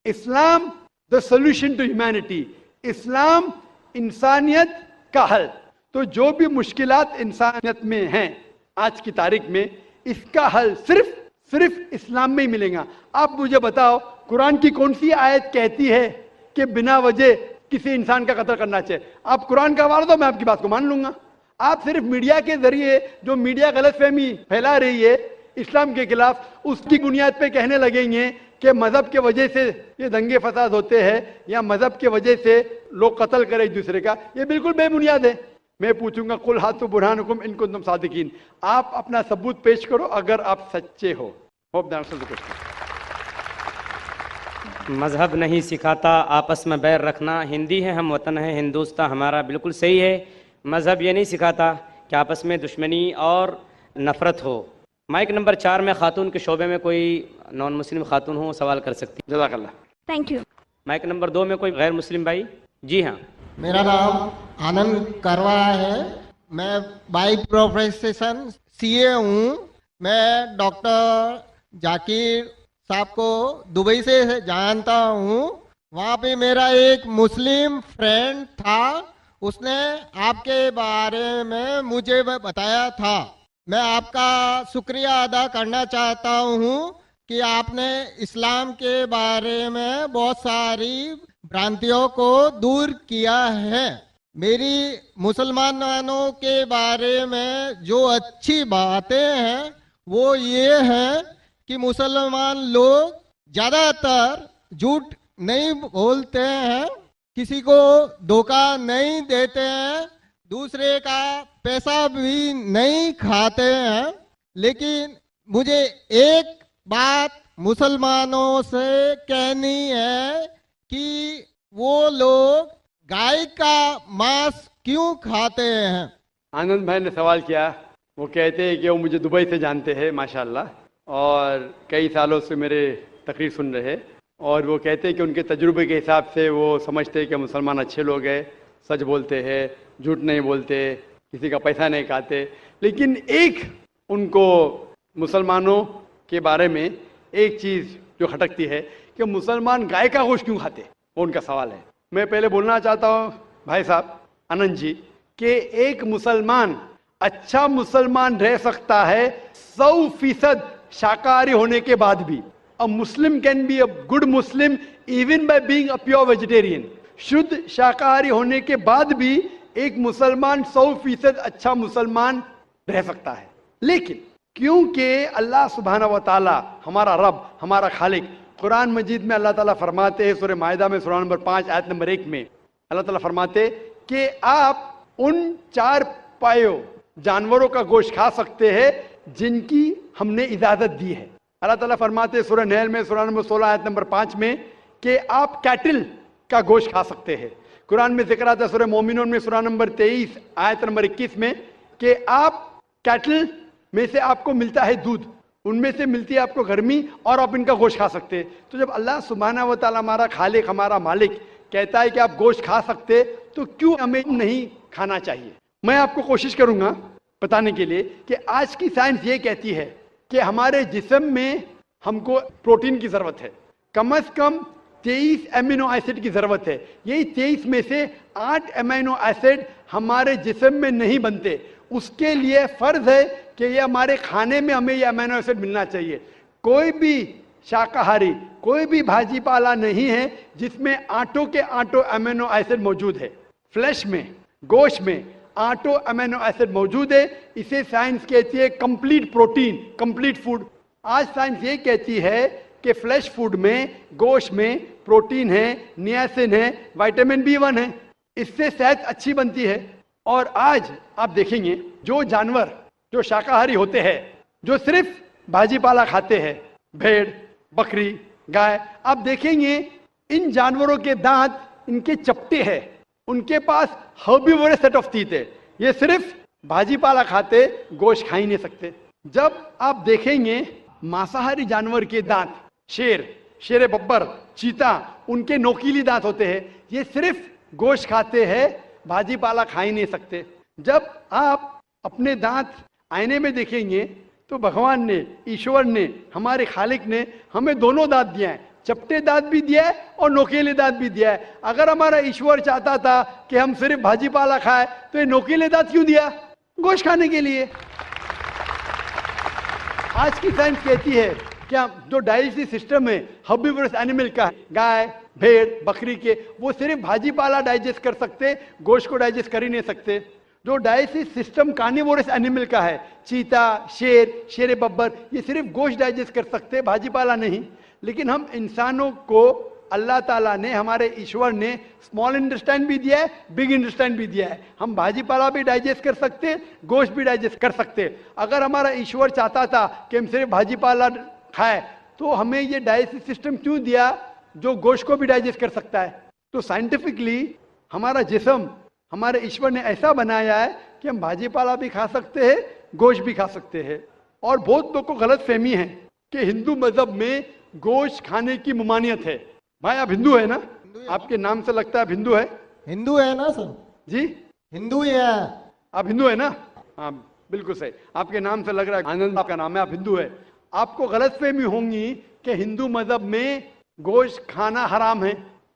Islam the solution to humanity, इस्लाम इंसानियत का हल। तो जो भी मुश्किलात इंसानियत में हैं आज की तारीख में, इसका हल सिर्फ इस्लाम में ही मिलेगा। आप मुझे बताओ, कुरान की कौन सी आयत कहती है कि बिना वजह किसी इंसान का कत्ल करना चाहिए? आप कुरान का हवाला दो, मैं आपकी बात को मान लूंगा। आप सिर्फ मीडिया के जरिए जो मीडिया गलतफहमी फैला रही है इस्लाम के खिलाफ, उसकी बुनियाद पे कहने लगेंगे कि मजहब के वजह से ये दंगे फसाद होते हैं या मजहब के वजह से लोग कत्ल करें एक दूसरे का। ये बिल्कुल बेबुनियाद है। मैं पूछूंगा, कुल हाथु बुरहानुकुम इन कुंतुम सादिकीन, आप अपना सबूत पेश करो अगर आप सच्चे हो। Hope that answers the question. मजहब नहीं सिखाता आपस में बैर रखना, हिंदी है, हम वतन है, हिंदुस्तान हमारा, बिल्कुल सही है। मजहब ये नहीं सिखाता कि आपस में दुश्मनी और नफरत हो। माइक नंबर 4 में खातून के शोबे में कोई नॉन मुस्लिम खातून हो, सवाल कर सकती है। जज़ाकल्लाह। Thank you. माइक नंबर 2 में कोई गैर मुस्लिम भाई? जी हाँ। मेरा नाम आनंद करवा है। मैं बाई प्रोफेशन सीए हूँ। मैं डॉक्टर जाकिर साहब को दुबई से जानता हूँ। वहाँ पे मेरा एक मुस्लिम फ्रेंड था, اس نے آپ کے بارے میں مجھے بتایا تھا. میں آپ کا شکریہ ادا کرنا چاہتا ہوں کہ آپ نے اسلام کے بارے میں بہت ساری برانتیوں کو دور کیا ہے. میری مسلمانوں کے بارے میں جو اچھی باتیں ہیں وہ یہ ہے کہ مسلمان لوگ زیادہ تر جھوٹ نہیں بولتے ہیں, کسی کو دھوکہ نہیں دیتے ہیں, دوسرے کا پیسہ بھی نہیں کھاتے ہیں. لیکن مجھے ایک بات مسلمانوں سے کہنی ہے کہ وہ لوگ گائے کا ماंس کیوں کھاتے ہیں. आनंद भाई ने सवाल किया. वो कहते हैं कि वो मुझे दुबई से जानते हैं माशाल्लाह, और कई सालों से मेरे तकरीर सुन रहे, और वो कहते हैं कि उनके तजुर्बे के हिसाब से वो समझते हैं कि मुसलमान अच्छे लोग हैं, सच बोलते हैं, झूठ नहीं बोलते, किसी का पैसा नहीं खाते. लेकिन एक उनको मुसलमानों के बारे में एक चीज़ जो खटकती है कि मुसलमान गाय का गोश्त क्यों खाते, वो उनका सवाल है. मैं पहले बोलना चाहता हूँ भाई साहब आनंद जी कि एक मुसलमान अच्छा मुसलमान रह सकता है 100% शाकाहारी होने के बाद भी. A Muslim can be a good Muslim even by being a pure vegetarian. शुद्ध शाकाहारी होने के बाद भी एक मुसलमान 100% अच्छा मुसलमान रह सकता है. लेकिन क्योंकि अल्लाह सुब्हाना व तआला हमारा रब, हमारा खालिक, कुरान मजीद में अल्लाह ताला फरमाते हैं, सूरह माइदा में सूरा नंबर 5 आयत नंबर 1 में अल्लाह ताला फरमाते कि आप उन 4 पायों जानवरों का गोश्त खा सकते हैं जिनकी हमने इजाजत दी है. अल्लाह ताला फरमाते हैं सूरह नहल में सूरा नंबर 16 आयत नंबर 5 में कि आप कैटल का गोश्त खा सकते हैं. कुरान में जिक्र आता है सूरह मोमिनून में सूरा नंबर 23 आयत नंबर 21 में कि आप कैटल में से आपको मिलता है दूध, उनमें से मिलती है आपको गर्मी, और आप इनका गोश्त खा सकते हैं. तो जब अल्लाह सुब्हाना व तआला हमारा खालिक, हमारा मालिक कहता है कि आप गोश्त खा सकते, तो क्यों हमें नहीं खाना चाहिए. मैं आपको कोशिश करूंगा बताने के लिए कि आज की साइंस ये कहती है कि हमारे जिस्म में हमको प्रोटीन की ज़रूरत है, कम से कम 23 अमीनो एसिड की ज़रूरत है. यही 23 में से 8 अमीनो एसिड हमारे जिस्म में नहीं बनते. उसके लिए फ़र्ज है कि ये हमारे खाने में हमें ये अमीनो एसिड मिलना चाहिए. कोई भी शाकाहारी, कोई भी भाजी पाला नहीं है जिसमें आटों के आटो अमीनो एसिड मौजूद है. फ्लैश में, गोश्त में आटो अमीनो एसिड मौजूद है. इसे साइंस कहती है कंप्लीट प्रोटीन, कंप्लीट फूड. आज साइंस ये कहती है कि फ्लैश फूड में, गोश्त में प्रोटीन है, नियासिन है, विटामिन B1 है, इससे सेहत अच्छी बनती है. और आज आप देखेंगे जो जानवर जो शाकाहारी होते हैं, जो सिर्फ भाजी पाला खाते हैं, भेड़, बकरी, गाय, आप देखेंगे इन जानवरों के दांत इनके चपटे हैं, उनके पास हर्बीवोरस सेट ऑफ टीथ है. ये सिर्फ भाजी पाला खाते, गोश्त खा ही नहीं सकते. जब आप देखेंगे मांसाहारी जानवर के दांत, शेर बब्बर, चीता, उनके नोकीली दांत होते हैं. ये सिर्फ गोश्त खाते हैं, भाजी पाला खा ही नहीं सकते. जब आप अपने दांत आईने में देखेंगे तो भगवान ने, ईश्वर ने, हमारे खालिक ने हमें दोनों दांत दिया है, चपटे दांत भी दिया है और नोकीले दांत भी दिया है. अगर हमारा ईश्वर चाहता था कि हम सिर्फ भाजी पाला खाए तो ये नोकीले दांत क्यों दिया? गोश्त खाने के लिए. आज की साइंस कहती है कि जो डाइजेस्टिव सिस्टम है हर्बीवोरस एनिमल का, गाय, भेड़, बकरी के, वो सिर्फ भाजी पाला डाइजेस्ट कर सकते, गोश्त को डाइजेस्ट कर ही नहीं सकते. जो डाइजेस्टिव सिस्टम कार्निवोरस एनिमल का है, चीता, शेर बब्बर, ये सिर्फ गोश्त डाइजेस्ट कर सकते, भाजी पाला नहीं. लेकिन हम इंसानों को अल्लाह ताला ने, हमारे ईश्वर ने स्मॉल इंटेस्टाइन भी दिया है, बिग इंटेस्टाइन भी दिया है. हम भाजी पाला भी डाइजेस्ट कर सकते, गोश्त भी डाइजेस्ट कर सकते. अगर हमारा ईश्वर चाहता था कि हम सिर्फ भाजी पाला खाए तो हमें ये डाइजेस्टिव सिस्टम क्यों दिया जो गोश्त को भी डाइजेस्ट कर सकता है? तो साइंटिफिकली हमारा जिस्म हमारे ईश्वर ने ऐसा बनाया है कि हम भाजी पाला भी खा सकते हैं, गोश्त भी खा सकते हैं. और बहुत लोग को गलत फहमी है कि हिंदू मजहब में गोश्त खाने की ममानियत है. भाई आप हिंदू है ना? आपके नाम से लगता है आप हिंदू है. हिंदू है ना सर? जी हिंदू ही है. आप हिंदू है ना? हाँ बिल्कुल सही, आपके नाम से लग रहा है आनंद आपका नाम है, आप हिंदू है. आपको गलत फहमी होंगी कि हिंदू मजहब में गोश्त खाना हराम है.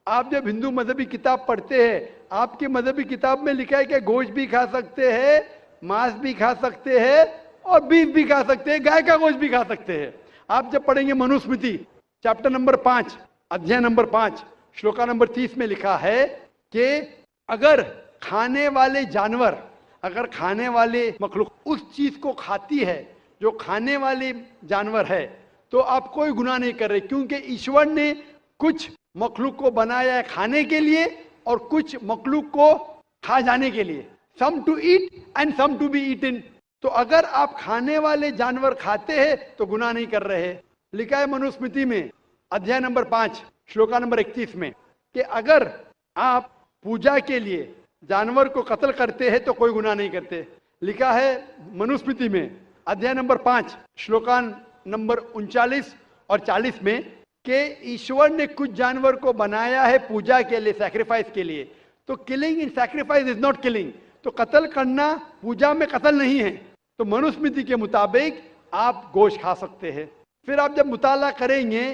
आप जब हिंदू मजहबी किताब पढ़ते हैं, आपकी मजहबी किताब में लिखा है कि गोश्त भी खा सकते हैं, मांस भी खा सकते हैं और बीफ भी खा सकते हैं, गाय का गोश्त भी खा सकते हैं। आप जब पढ़ेंगे मनुस्मृति चैप्टर नंबर 5 अध्याय नंबर 5 श्लोका नंबर 30 में लिखा है कि अगर खाने वाले जानवर, अगर खाने वाले मखलूक उस चीज को खाती है जो खाने वाले जानवर है, तो आप कोई गुनाह नहीं कर रहे, क्योंकि ईश्वर ने कुछ मखलूक को बनाया है खाने के लिए और कुछ मखलूक को खा जाने के लिए, some to eat and some to be eaten. तो अगर आप खाने वाले जानवर खाते हैं तो गुनाह नहीं कर रहे। लिखा है मनुस्मृति में अध्याय नंबर 5 श्लोका नंबर 31 में कि अगर आप पूजा के लिए जानवर को कत्ल करते हैं तो कोई गुनाह नहीं करते। लिखा है मनुस्मृति में अध्याय नंबर 5 श्लोका नंबर 39 और 40 में कि ईश्वर ने कुछ जानवर को बनाया है पूजा के लिए, सैक्रिफाइस के लिए। तो killing in sacrifice is not killing, तो कत्ल करना पूजा में कत्ल नहीं है। तो मनुस्मृति के मुताबिक आप गोश्त खा सकते हैं। फिर आप जब मुताला करेंगे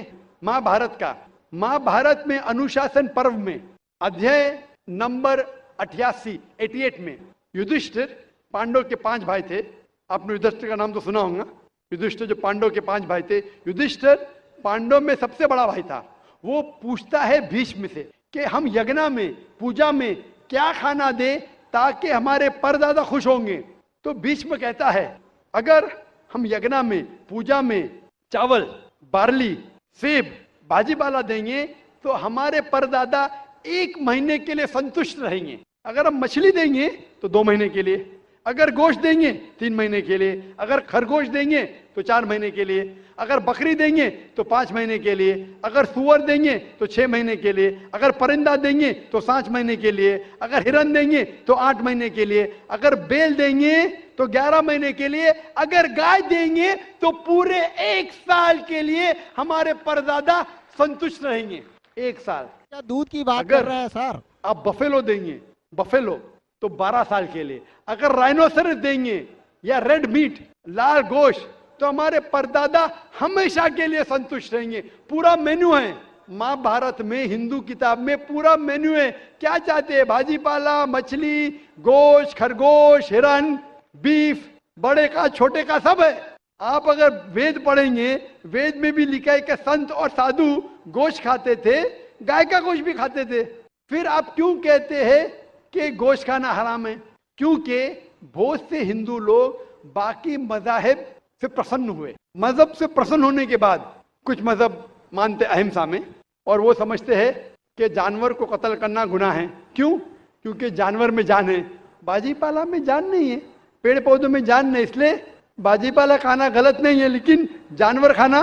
महाभारत का, महाभारत में अनुशासन पर्व में अध्याय नंबर 88 में युधिष्ठिर, पांडव के 5 भाई थे, आपने युधिष्ठिर का नाम तो सुना होगा। युधिष्ठिर जो पांडव के 5 भाई थे, युधिष्ठिर पांडव में सबसे बड़ा भाई था। वो पूछता है भीष्म से कि हम यज्ञ में पूजा में क्या खाना दे ताकि हमारे परदादा खुश होंगे। तो भीष्म कहता है अगर हम यज्ञ में पूजा में चावल, बार्ली, सेब, भाजीपाला देंगे तो हमारे परदादा 1 महीने के लिए संतुष्ट रहेंगे। अगर हम मछली देंगे तो 2 महीने के लिए, अगर गोश्त देंगे 3 महीने के लिए, अगर खरगोश देंगे तो 4 महीने के लिए, अगर बकरी देंगे तो 5 महीने के लिए, अगर सुअर देंगे तो 6 महीने के लिए, अगर परिंदा देंगे तो 7 महीने के लिए, अगर हिरन देंगे तो 8 महीने के लिए, अगर बैल देंगे तो 11 महीने के लिए, अगर गाय देंगे तो पूरे 1 साल के लिए हमारे परदादा संतुष्ट रहेंगे। 1 साल। क्या दूध की बात कर रहे हैं सर? आप बफेलो देंगे, बफेलो तो 12 साल के लिए, अगर राइनोसरस देंगे या रेड मीट, लाल गोश्त, तो हमारे परदादा हमेशा के लिए संतुष्ट रहेंगे। पूरा मेन्यू है महाभारत में, हिंदू किताब में पूरा मेन्यू है। क्या चाहते हैं? भाजीपाला, मछली, गोश्त, खरगोश, हिरन, बीफ, बड़े का छोटे का सब है। आप अगर वेद पढ़ेंगे, वेद में भी लिखा है कि संत और साधु गोश्त खाते थे, गाय का गोश्त भी खाते थे। फिर आप क्यों कहते हैं कि गोश्त खाना हराम है? क्योंकि बहुत से हिंदू लोग बाकी मज़ाहिब से प्रसन्न हुए। मजहब से प्रसन्न होने के बाद कुछ मजहब मानते अहिंसा में, और वो समझते हैं कि जानवर को कत्ल करना गुनाह है। क्यों? क्योंकि जानवर में जान है, बाजीपाला में जान नहीं है, पेड़ पौधों में जान नहीं, इसलिए बाजीपाला खाना गलत नहीं है, लेकिन जानवर खाना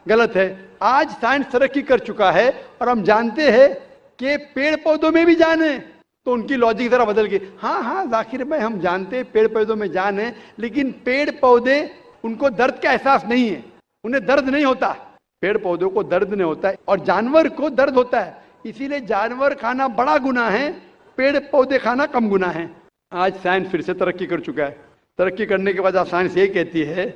गलत है। आज साइंस तरक्की कर चुका है और हम जानते हैं कि पेड़ पौधों में भी जान है, तो उनकी लॉजिक जरा बदल गई। हाँ जाकिर भाई, हम जानते हैं पेड़ पौधों में जान है, लेकिन पेड़ पौधे उनको दर्द का एहसास नहीं है, उन्हें दर्द नहीं होता, पेड़ पौधों को दर्द नहीं होता है और जानवर को दर्द होता है। इसीलिए जानवर खाना बड़ा गुनाह है, पेड़ पौधे खाना कम गुनाह है। आज साइंस फिर से तरक्की कर चुका है। तरक्की करने के बाद साइंस ये कहती है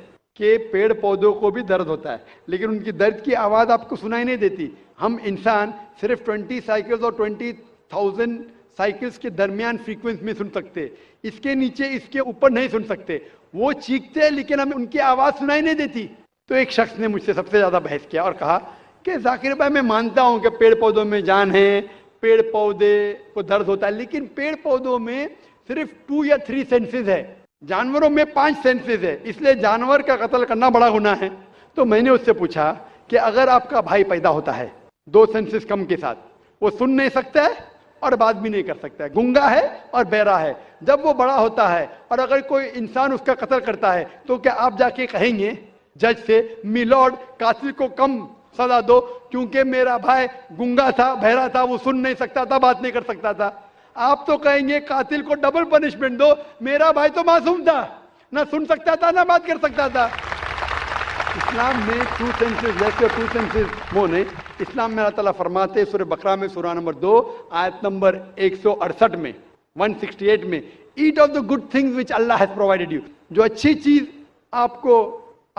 कि पेड़ पौधों को भी दर्द होता है, लेकिन उनकी दर्द की आवाज़ आपको सुनाई नहीं देती। हम इंसान सिर्फ 20 साइकिल्स और 20,000 साइकिल्स के दरमियान फ्रीक्वेंसी में सुन सकते, इसके नीचे इसके ऊपर नहीं सुन सकते। वो चीखते हैं लेकिन हमें उनकी आवाज़ सुनाई नहीं देती। तो एक शख्स ने मुझसे सबसे ज़्यादा बहस किया और कहा कि जाकिर भाई, मैं मानता हूँ कि पेड़ पौधों में जान है, पेड़ पौधे को दर्द होता है, लेकिन पेड़ पौधों में सिर्फ 2 या 3 सेंसेस है, जानवरों में 5 सेंसेस है, इसलिए जानवर का कत्ल करना बड़ा गुनाह है। तो मैंने उससे पूछा कि अगर आपका भाई पैदा होता है 2 सेंसेस कम के साथ, वो सुन नहीं सकता है और बात भी नहीं कर सकता है, गूंगा है और बहरा है, जब वो बड़ा होता है और अगर कोई इंसान उसका कत्ल करता है तो क्या आप जाके कहेंगे जज से, मिलॉर्ड कातिल को कम सजा दो क्योंकि मेरा भाई गूंगा था, बहरा था, वो सुन नहीं सकता था, बात नहीं कर सकता था? आप तो कहेंगे कातिल को डबल पनिशमेंट दो, मेरा भाई तो मासूम था, ना सुन सकता था ना बात कर सकता था। इस्लाम में 2 सेंसेस लेस और 2 सेंसेस मोर नहीं। इस्लाम में अल्लाह ताला फरमाते सूरह बकरा में सूरह नंबर 2 आयत नंबर 168 में 168 में, eat of the good things which Allah has provided you, जो अच्छी चीज आपको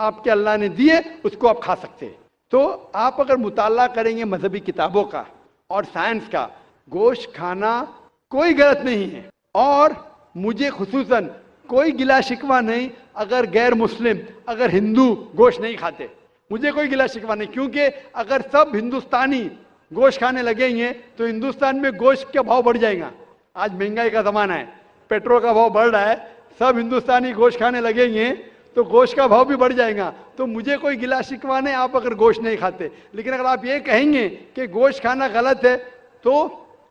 आपके अल्लाह ने दी है उसको आप खा सकते हैं। तो आप अगर मुताला करेंगे मजहबी किताबों का اور سائنس کا گوشت کھانا کوئی غلط نہیں ہے، اور مجھے خصوصاً کوئی گلا شکوہ نہیں اگر غیر مسلم، اگر ہندو گوشت نہیں کھاتے، مجھے کوئی گلا شکوہ نہیں، کیونکہ اگر سب ہندوستانی گوشت کھانے لگیں گے تو ہندوستان میں گوشت کا بھاؤ بڑھ جائے گا. آج مہنگائی کا زمانہ ہے، پیٹرول کا بھاؤ بڑھ رہا ہے، سب ہندوستانی گوشت کھانے لگیں گے تو گوشت کا بھاؤ بھی بڑھ جائے گا. تو مجھے کوئی گلا شکوہ نہیں آپ اگر گوشت نہیں کھاتے، لیکن اگر آپ یہ کہیں گے کہ گوشت کھانا غلط ہے تو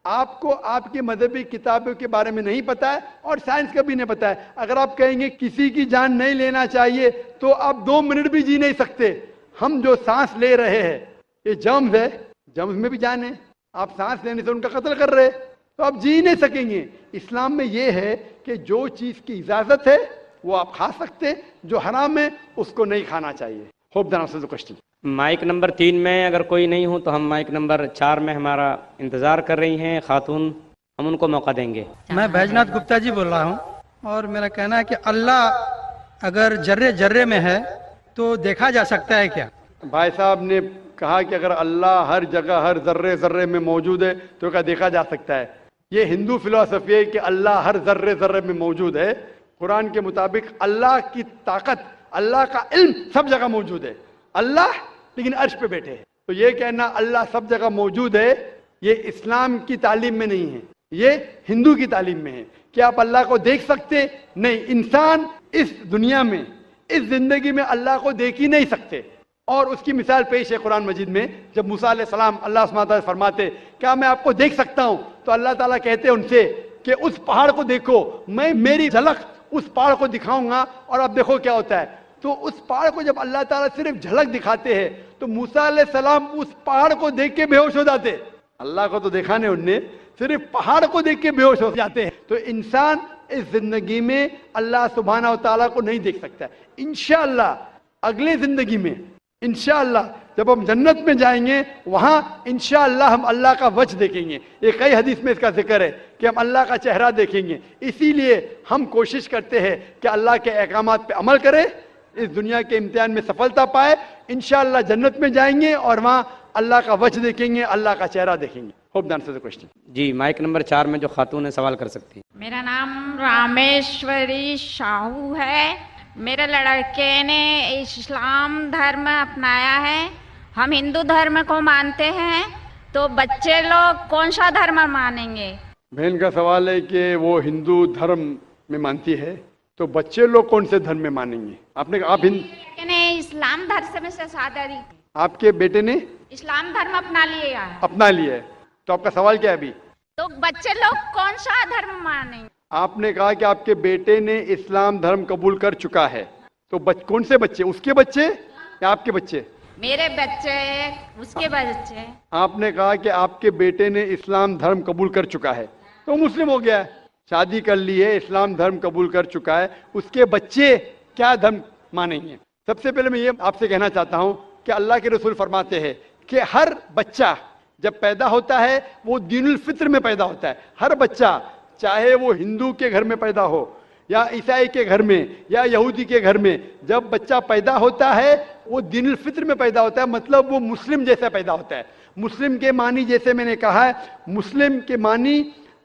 آپ کو آپ کی مذہبی کتابوں کے بارے میں نہیں پتا ہے اور سائنس کا بھی نہیں پتا ہے. اگر آپ کہیں گے کسی کی جان نہیں لینا چاہیے تو آپ 2 منٹ بھی جی نہیں سکتے. ہم جو سانس لے رہے ہیں یہ جرمز ہے، جرمز میں بھی جان ہے، آپ سانس لینے سے ان کا قتل کر رہے تو آپ جی نہیں سکیں گے. اسلام میں یہ ہے کہ جو چیز کی اجازت ہے وہ آپ کھا سکتے، جو حرام ہے اس کو نہیں کھانا چاہیے. Hope that answers the question. Mic number 3 میں اگر کوئی نہیں ہوں تو ہم مائک نمبر 4 میں ہمارا انتظار کر رہی ہیں خاتون، ہم ان کو موقع دیں گے. میں بیجناتھ گپتا جی بول رہا ہوں، اور میرا کہنا ہے کہ اللہ اگر جرے جرے میں ہے تو دیکھا جا سکتا ہے کیا؟ بھائی صاحب نے کہا کہ اگر اللہ ہر جگہ ہر ذرے ذرے میں موجود ہے تو کیا دیکھا جا سکتا ہے؟ یہ ہندو فلسفی ہے کہ اللہ ہر ذرے ذرے میں موجود ہے. قرآن کے مطابق اللہ کی طاقت، اللہ کا علم سب جگہ موجود ہے. اللہ لیکن عرش پہ بیٹھے ہیں. تو یہ کہنا اللہ سب جگہ موجود ہے یہ اسلام کی تعلیم میں نہیں ہے، یہ ہندو کی تعلیم میں ہے. کیا آپ اللہ کو دیکھ سکتے؟ نہیں. انسان اس دنیا میں، اس زندگی میں اللہ کو دیکھ ہی نہیں سکتے. اور اس کی مثال پیش ہے قرآن مجید میں. جب موسیٰ علیہ السلام اللہ سبحانہ وتعالیٰ فرماتے کیا میں آپ کو دیکھ سکتا ہوں، تو اللہ تعالیٰ کہتے ان سے کہ اس پہاڑ کو دیکھو، میں میری جھلک اس پہاڑ کو دکھاؤں گا اور اب دیکھو کیا ہوتا ہے. تو اس پہاڑ کو جب اللہ تعالیٰ صرف جھلک دکھاتے ہیں تو موسیٰ علیہ السلام اس پہاڑ کو دیکھ کے بے ہوش ہو جاتے. اللہ کو تو دیکھا نہیں، انہوں نے صرف پہاڑ کو دیکھ کے بے ہوش ہو جاتے ہیں. تو انسان اس زندگی میں اللہ سبحانہ وتعالیٰ کو نہیں دیکھ سکتا. انشاءاللہ اگلے زندگی میں، انشاءاللہ جب ہم جنت میں جائیں گے وہاں انشاءاللہ ہم اللہ کا وجہ دیکھیں گے. یہ کئی حدیث میں اس کا ذکر ہے کہ ہم اللہ کا چہرہ دیکھیں گے. اسی لیے ہم کوشش کرتے ہیں کہ اللہ کے احکامات پہ عمل کریں، اس دنیا کے امتحان میں سفلتا پائے. انشاءاللہ جنت میں جائیں گے اور وہاں اللہ کا وجہ دیکھیں گے، اللہ کا چہرہ دیکھیں گے. Hope that answers the question. جی مائک نمبر 4 میں جو خاتون ہے سوال کر سکتی ہیں. میرا نام رامیشوری شاہو ہے. میرے لڑکے نے اسلام دھرم اپنایا ہے. ہم ہندو دھرم کو مانتے ہیں، تو بچے لوگ کون سا دھرم مانیں گے؟ بہن کا سوال ہے کہ وہ ہندو دھرم میں مانتی ہے تو بچے لوگ کون سے دھرم میں مانیں گے؟ آپ نے آپ اسلام دھرم سے شادی، آپ کے بیٹے نے اسلام دھرم اپنا لیا ہے. اپنا لیا ہے. تو آپ کا سوال کیا ہے ابھی؟ تو بچے لوگ کون سا دھرم مانیں گے؟ آپ نے کہا کہ آپ کے بیٹے نے اسلام دھرم قبول کر چکا ہے، تو کون سے بچے؟ اس کے بچے یا آپ کے بچے؟ میرے بچے، اس کے بچے. آپ نے کہا کہ آپ کے بیٹے نے اسلام دھرم قبول کر چکا ہے تو مسلم ہو گیا ہے، شادی کر لی ہے، اسلام دھرم قبول کر چکا ہے. اس کے بچے کیا دھرم مانیں گے؟ سب سے پہلے میں یہ آپ سے کہنا چاہتا ہوں کہ اللہ کے رسول فرماتے ہیں کہ ہر بچہ جب پیدا ہوتا ہے وہ دین الفطر میں پیدا ہوتا ہے. ہر بچہ چاہے وہ ہندو کے گھر میں پیدا ہو یا عیسائی کے گھر میں یا یہودی کے گھر میں، جب بچہ پیدا ہوتا ہے وہ دین الفطر میں پیدا ہوتا ہے، مطلب وہ مسلم جیسا پیدا ہوتا ہے. مسلم کے معنی جیسے میں نے کہا ہے، مسلم کے معنی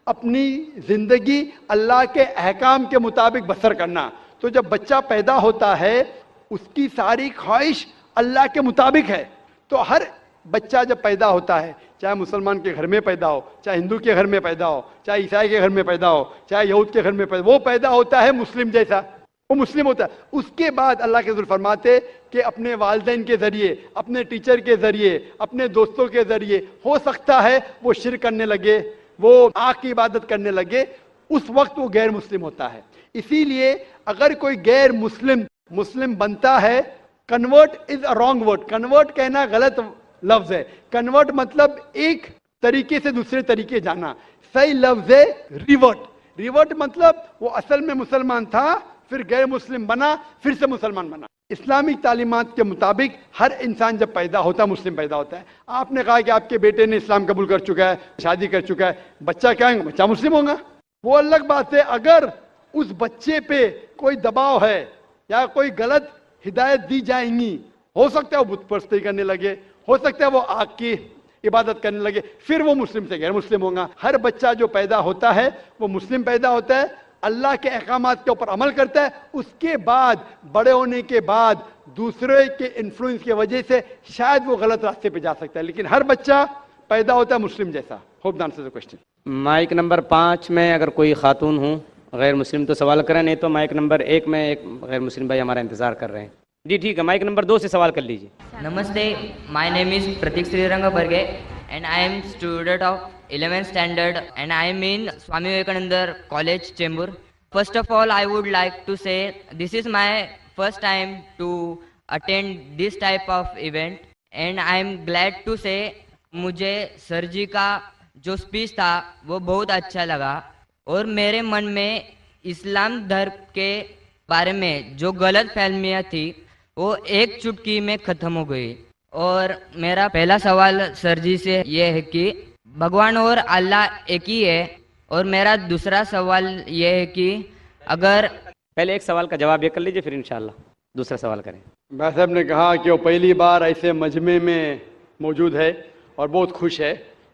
اپنی زندگی اللہ کے احکام کے مطابق بسر کرنا. تو جب بچہ پیدا ہوتا ہے اس کی ساری خواہش اللہ کے مطابق ہے. تو ہر بچہ جب پیدا ہوتا ہے، چاہے مسلمان کے گھر میں پیدا ہو، چاہے ہندو کے گھر میں پیدا ہو، چاہے عیسائی کے گھر میں پیدا ہو، چاہے یہود کے گھر میں پیدا ہو، وہ پیدا ہوتا ہے مسلم جیسا، وہ مسلم ہوتا ہے. اس کے بعد اللہ کے رسول فرماتے کہ اپنے والدین کے ذریعے، اپنے ٹیچر کے ذریعے، اپنے دوستوں کے ذریعے ہو سکتا ہے وہ شرک کرنے لگے، وہ آگ کی عبادت کرنے لگے، اس وقت وہ غیر مسلم ہوتا ہے. اسی لیے اگر کوئی غیر مسلم بنتا ہے، convert is a wrong word. Convert کہنا غلط لفظ ہے. کنورٹ مطلب ایک طریقے سے دوسرے طریقے جانا. صحیح لفظ ہے ریورٹ. ریورٹ مطلب وہ اصل میں مسلمان تھا، پھر غیر مسلم بنا، پھر سے مسلمان بنا. اسلامی تعلیمات کے مطابق ہر انسان جب پیدا ہوتا ہے مسلم پیدا ہوتا ہے. آپ نے کہا کہ آپ کے بیٹے نے اسلام قبول کر چکا ہے، شادی کر چکا ہے، بچہ کیا ہے؟ بچہ مسلم ہوگا. وہ الگ بات ہے اگر اس بچے پہ کوئی دباؤ ہے یا کوئی غلط ہدایت دی جائیں گی، ہو سکتا ہے وہ بت پرستی کرنے لگے، ہو سکتا ہے وہ آگ کی इबादत करने लगे, फिर वो मुस्लिम से गैर मुस्लिम होगा। हर बच्चा जो पैदा होता है वो मुस्लिम पैदा होता है, अल्लाह के अहकामात के ऊपर अमल करता है, उसके बाद बड़े होने के बाद दूसरे के इन्फ्लुएंस की वजह से शायद वो गलत रास्ते पे जा सकता है, लेकिन हर बच्चा पैदा होता है मुस्लिम जैसा। Hope the answer the question. Mic number 5 में अगर कोई खातून हो गैर मुस्लिम तो सवाल करें, नहीं तो माइक नंबर 1 में एक गैर मुस्लिम भाई हमारा इंतजार कर रहे हैं। जी ठीक है, माइक नंबर 2 से सवाल कर लीजिए। Namaste, my name is Pratik Sriranga Barge and I am student of 11th standard and I am in Swami Vivekananda College, Chembur. First of all, I would like to say this is my first time to attend this type of event and I am glad to say मुझे sir जी का जो speech था वो बहुत अच्छा लगा और मेरे मन में इस्लाम धर्म के बारे में जो गलत फहमियाँ थी वो एक चुटकी में ख़त्म हो गई। और मेरा पहला सवाल सर जी से ये है कि भगवान और अल्लाह एक ही है, और मेरा दूसरा सवाल ये है कि अगर पहले एक सवाल का जवाब ये कर लीजिए फिर इंशाल्लाह दूसरा सवाल करें। भाई साहब ने कहा कि वो पहली बार ऐसे मजमे में मौजूद है और बहुत खुश है,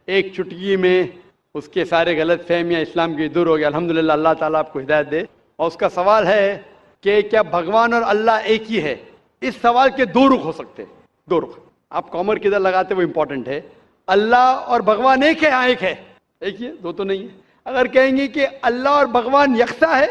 एक चुटकी में उसके सारे गलत फहमियाँ इस्लाम की दूर हो गई। अल्हम्दुलिल्लाह, अल्लाह ताला आपको हिदायत दे। और उसका सवाल है कि क्या भगवान और अल्लाह एक ही है? इस सवाल के दो रुख हो सकते हैं, दो रुख। आप कॉमर किधर लगाते वो इंपॉर्टेंट है। अल्लाह और भगवान एक है? हाँ एक है, एक ही है, दो तो नहीं है। अगर कहेंगे कि अल्लाह और भगवान यकसा है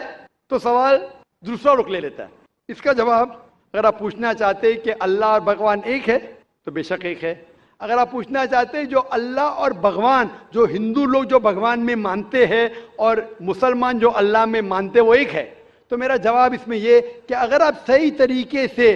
तो सवाल दूसरा रुख ले लेता है। इसका जवाब अगर आप पूछना चाहते हैं कि अल्लाह और भगवान एक है तो बेशक एक है। अगर आप पूछना चाहते हैं जो अल्लाह और भगवान, जो हिंदू लोग जो भगवान में मानते हैं और मुसलमान जो अल्लाह में मानते वो एक है, तो मेरा जवाब इसमें ये कि अगर आप सही तरीके से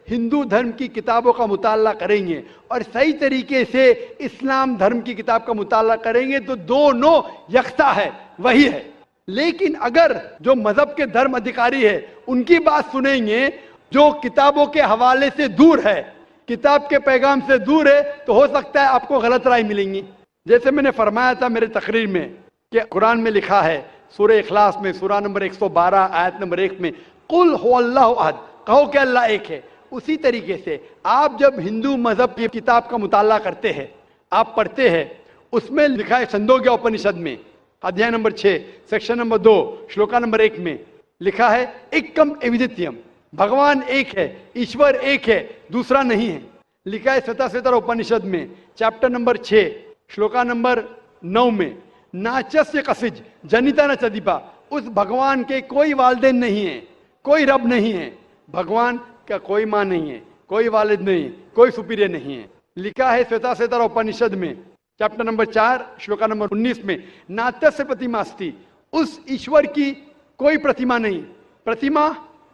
हिंदू धर्म की किताबों का मुताला करेंगे और सही तरीके से इस्लाम धर्म की किताब का मुताला करेंगे तो दोनों यकसा है, वही है। लेकिन अगर जो मजहब के धर्म अधिकारी है उनकी बात सुनेंगे जो किताबों के हवाले से दूर है, किताब के पैगाम से दूर है, तो हो सकता है आपको गलत राय मिलेंगी। जैसे मैंने फरमाया था मेरे तकरीर में कि कुरान में लिखा है सूरह इखलास में सूरह नंबर 112 आयत नंबर 1 में कुल हुवल्लाहु अहद, कहो कि अल्लाह एक है। उसी तरीके से आप जब हिंदू मजहब की किताब का मुताला करते हैं, आप पढ़ते हैं, उसमें लिखा है छंदोग्य उपनिषद में अध्याय number 6 section number 2 shloka number 1 में लिखा है एकम एविदित्यम, भगवान एक है, ईश्वर एक है, दूसरा नहीं है। लिखा है श्वेता उपनिषद में चैप्टर नंबर 6 श्लोका नंबर 9 में नाचस्य कसिज जनिता न चदीपा, उस भगवान के कोई वालिदैन नहीं है, कोई रब नहीं है, भगवान का कोई माँ नहीं है, कोई वालिद नहीं है, कोई सुपीरियर नहीं है। लिखा है श्वेता उपनिषद में चैप्टर नंबर 4 श्लोका नंबर 19 में नात्यस्य प्रतिमा अस्ति, उस ईश्वर की कोई प्रतिमा नहीं। प्रतिमा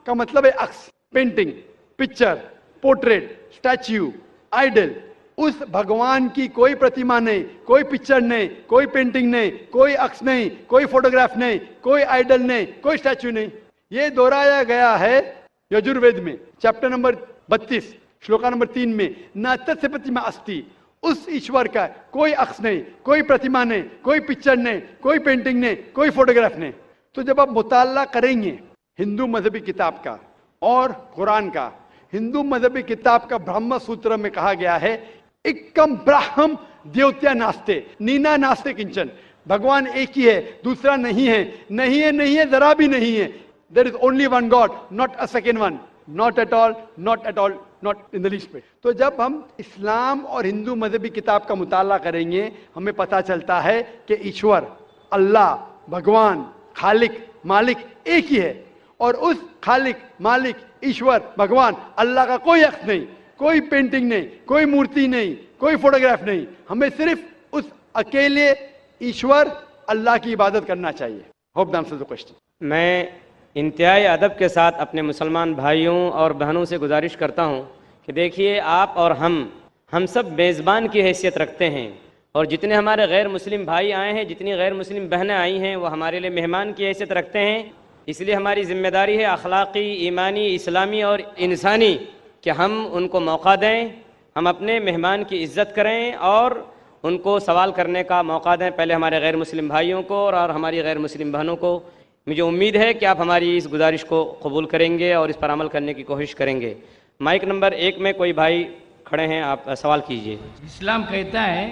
का मतलब है अक्स, painting, picture, portrait, statue, idol. उस भगवान की कोई प्रतिमा नहीं, कोई पिक्चर नहीं, कोई पेंटिंग नहीं, कोई अक्स नहीं, कोई फोटोग्राफ नहीं, कोई आइडल नहीं, कोई स्टैच्यू नहीं। ये दोहराया गया है यजुर्वेद में चैप्टर नंबर 32 श्लोका नंबर 3 में न तस्य प्रतिमा अस्ति, उस ईश्वर का कोई अक्स नहीं, कोई प्रतिमा नहीं, कोई पिक्चर नहीं, कोई पेंटिंग नहीं, कोई फोटोग्राफ नहीं। तो जब आप मुताला करेंगे हिंदू मजहबी किताब का और कुरान का, हिंदू मजहबी किताब का ब्रह्म सूत्र में कहा गया है एकम ब्राह्म द्योत्या नास्ते नीना नास्ते किंचन, भगवान एक ही है, दूसरा नहीं है, नहीं है, नहीं है, जरा भी नहीं है। There is only one God, not a second one, not at all, not at all, not in the least. तो जब हम इस्लाम और हिंदू मजहबी किताब का मुताला करेंगे हमें पता चलता है कि ईश्वर, अल्लाह, भगवान, खालिक, मालिक एक ही है। और उस खालिक, मालिक, ईश्वर, भगवान, अल्लाह का कोई अक्स नहीं, कोई पेंटिंग नहीं, कोई मूर्ति नहीं, कोई फोटोग्राफ नहीं। हमें सिर्फ उस अकेले ईश्वर अल्लाह की इबादत करना चाहिए। Hope the answer the question. मैं इंतहाई अदब के साथ अपने मुसलमान भाइयों और बहनों से गुजारिश करता हूँ कि देखिए आप और हम सब मेज़बान की हैसियत रखते हैं और जितने हमारे गैर मुस्लिम भाई आए हैं, जितनी गैर मुस्लिम बहनें आई हैं, वो हमारे लिए मेहमान की हैसियत रखते हैं। इसलिए हमारी ज़िम्मेदारी है अखलाक़ी, ईमानी, इस्लामी और इंसानी कि हम उनको मौका दें, हम अपने मेहमान की इज़्ज़त करें और उनको सवाल करने का मौका दें, पहले हमारे गैर मुस्लिम भाइयों को और हमारी गैर मुस्लिम बहनों को। मुझे उम्मीद है कि आप हमारी इस गुजारिश को कबूल करेंगे और इस पर अमल करने की कोशिश करेंगे। माइक नंबर 1 में कोई भाई खड़े हैं, आप सवाल कीजिए। इस्लाम कहता है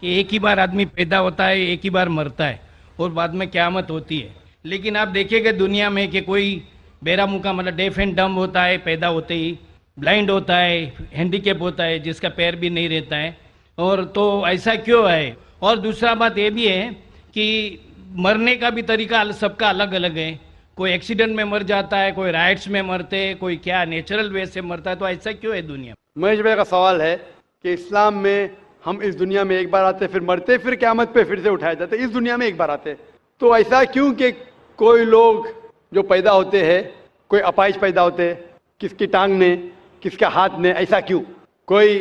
कि एक ही बार आदमी पैदा होता है, एक ही बार मरता है और बाद में क़यामत होती है। लेकिन आप देखिएगा दुनिया में कि कोई बेरा मुका मतलब डेफ एंड डम्ब होता है पैदा होते ही, ब्लाइंड होता है, हैंडीकैप होता है, जिसका पैर भी नहीं रहता है। और तो ऐसा क्यों है? और दूसरा बात ये भी है कि मरने का भी तरीका सबका अलग अलग है। कोई एक्सीडेंट में मर जाता है, कोई राइट्स में मरते हैं, कोई क्या नेचुरल वे से मरता है। तो ऐसा क्यों है दुनिया में? महेश भाई का सवाल है कि इस्लाम में हम इस दुनिया में एक बार आते, फिर मरते, फिर क़यामत पे फिर से उठाए जाते, इस दुनिया में एक बार आते, तो ऐसा क्यों कि कोई लोग जो पैदा होते हैं, कोई अपाहिज पैदा होते हैं, किसकी टांग ने, किसके हाथ ने, ऐसा क्यों? कोई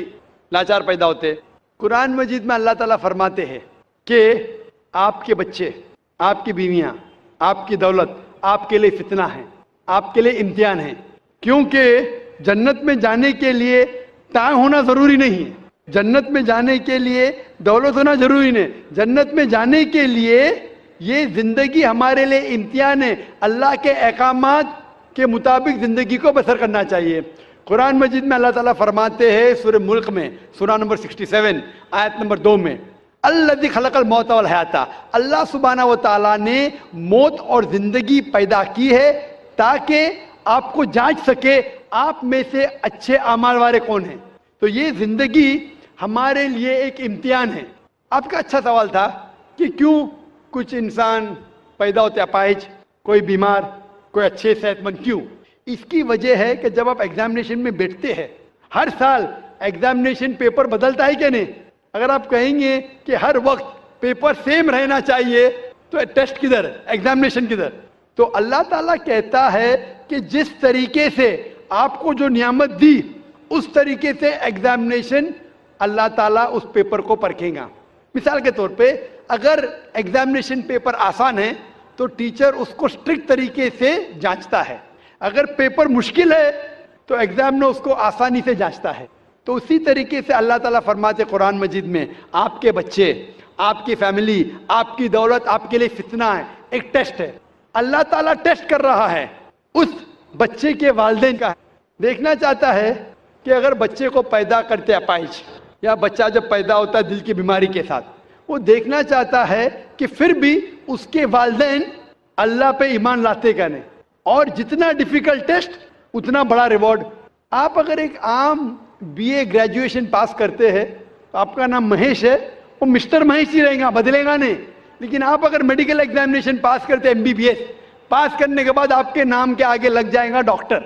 लाचार पैदा होते। कुरान मजीद में अल्लाह ताला फरमाते हैं कि आपके बच्चे, आपकी बीवियां, आपकी दौलत आपके लिए फितना है, आपके लिए इम्तिहान है। क्योंकि जन्नत में जाने के लिए टांग होना जरूरी नहीं है, जन्नत में जाने के लिए दौलत होना जरूरी नहीं, जन्नत में जाने के लिए ये जिंदगी हमारे लिए इम्तिहान है। अल्लाह के अहकामात के मुताबिक जिंदगी को बसर करना चाहिए। कुरान मजीद में अल्लाह ताला फरमाते हैं सूरह मुल्क में, सूरा नंबर 67 आयत नंबर 2 में, अल्लज़ी खलक़ल मौत वल हयाता, अल्लाह सुब्हाना व तआला ने मौत और जिंदगी पैदा की है ताकि आपको जांच सके आप में से अच्छे अमाल वाले कौन हैं। तो ये जिंदगी हमारे लिए एक इम्तिहान है। आपका अच्छा सवाल था कि क्यों कुछ इंसान पैदा होते अपाहिज, कोई बीमार, कोई अच्छे सेहतमंद, क्यों? इसकी वजह है कि जब आप एग्जामिनेशन में बैठते हैं, हर साल एग्जामिनेशन पेपर बदलता है कि नहीं? अगर आप कहेंगे कि हर वक्त पेपर सेम रहना चाहिए तो टेस्ट किधर, एग्जामिनेशन किधर? तो अल्लाह ताला कहता है कि जिस तरीके से आपको जो नियामत दी उस तरीके से एग्जामिनेशन अल्लाह ताला उस पेपर को परखेगा। मिसाल के तौर पे अगर एग्जामिनेशन पेपर आसान है तो टीचर उसको स्ट्रिक्ट तरीके से जांचता है, अगर पेपर मुश्किल है तो एग्जामिनर उसको आसानी से जांचता है। तो उसी तरीके से अल्लाह ताला फरमाते कुरान मजीद में, आपके बच्चे, आपकी फैमिली, आपकी दौलत आपके लिए फितना है, एक टेस्ट है। अल्लाह ताला टेस्ट कर रहा है उस बच्चे के वालिदैन का, देखना चाहता है कि अगर बच्चे को पैदा करते अपाहिज या बच्चा जब पैदा होता है दिल की बीमारी के साथ, वो देखना चाहता है कि फिर भी उसके वालिदैन अल्लाह पे ईमान लाते क्या नहीं। और जितना डिफिकल्ट टेस्ट उतना बड़ा रिवॉर्ड। आप अगर एक आम बीए ग्रेजुएशन पास करते हैं तो आपका नाम महेश है, वो मिस्टर महेश ही रहेगा, बदलेगा नहीं। लेकिन आप अगर मेडिकल एग्जामिनेशन पास करते हैं, MBBS पास करने के बाद आपके नाम के आगे लग जाएगा डॉक्टर,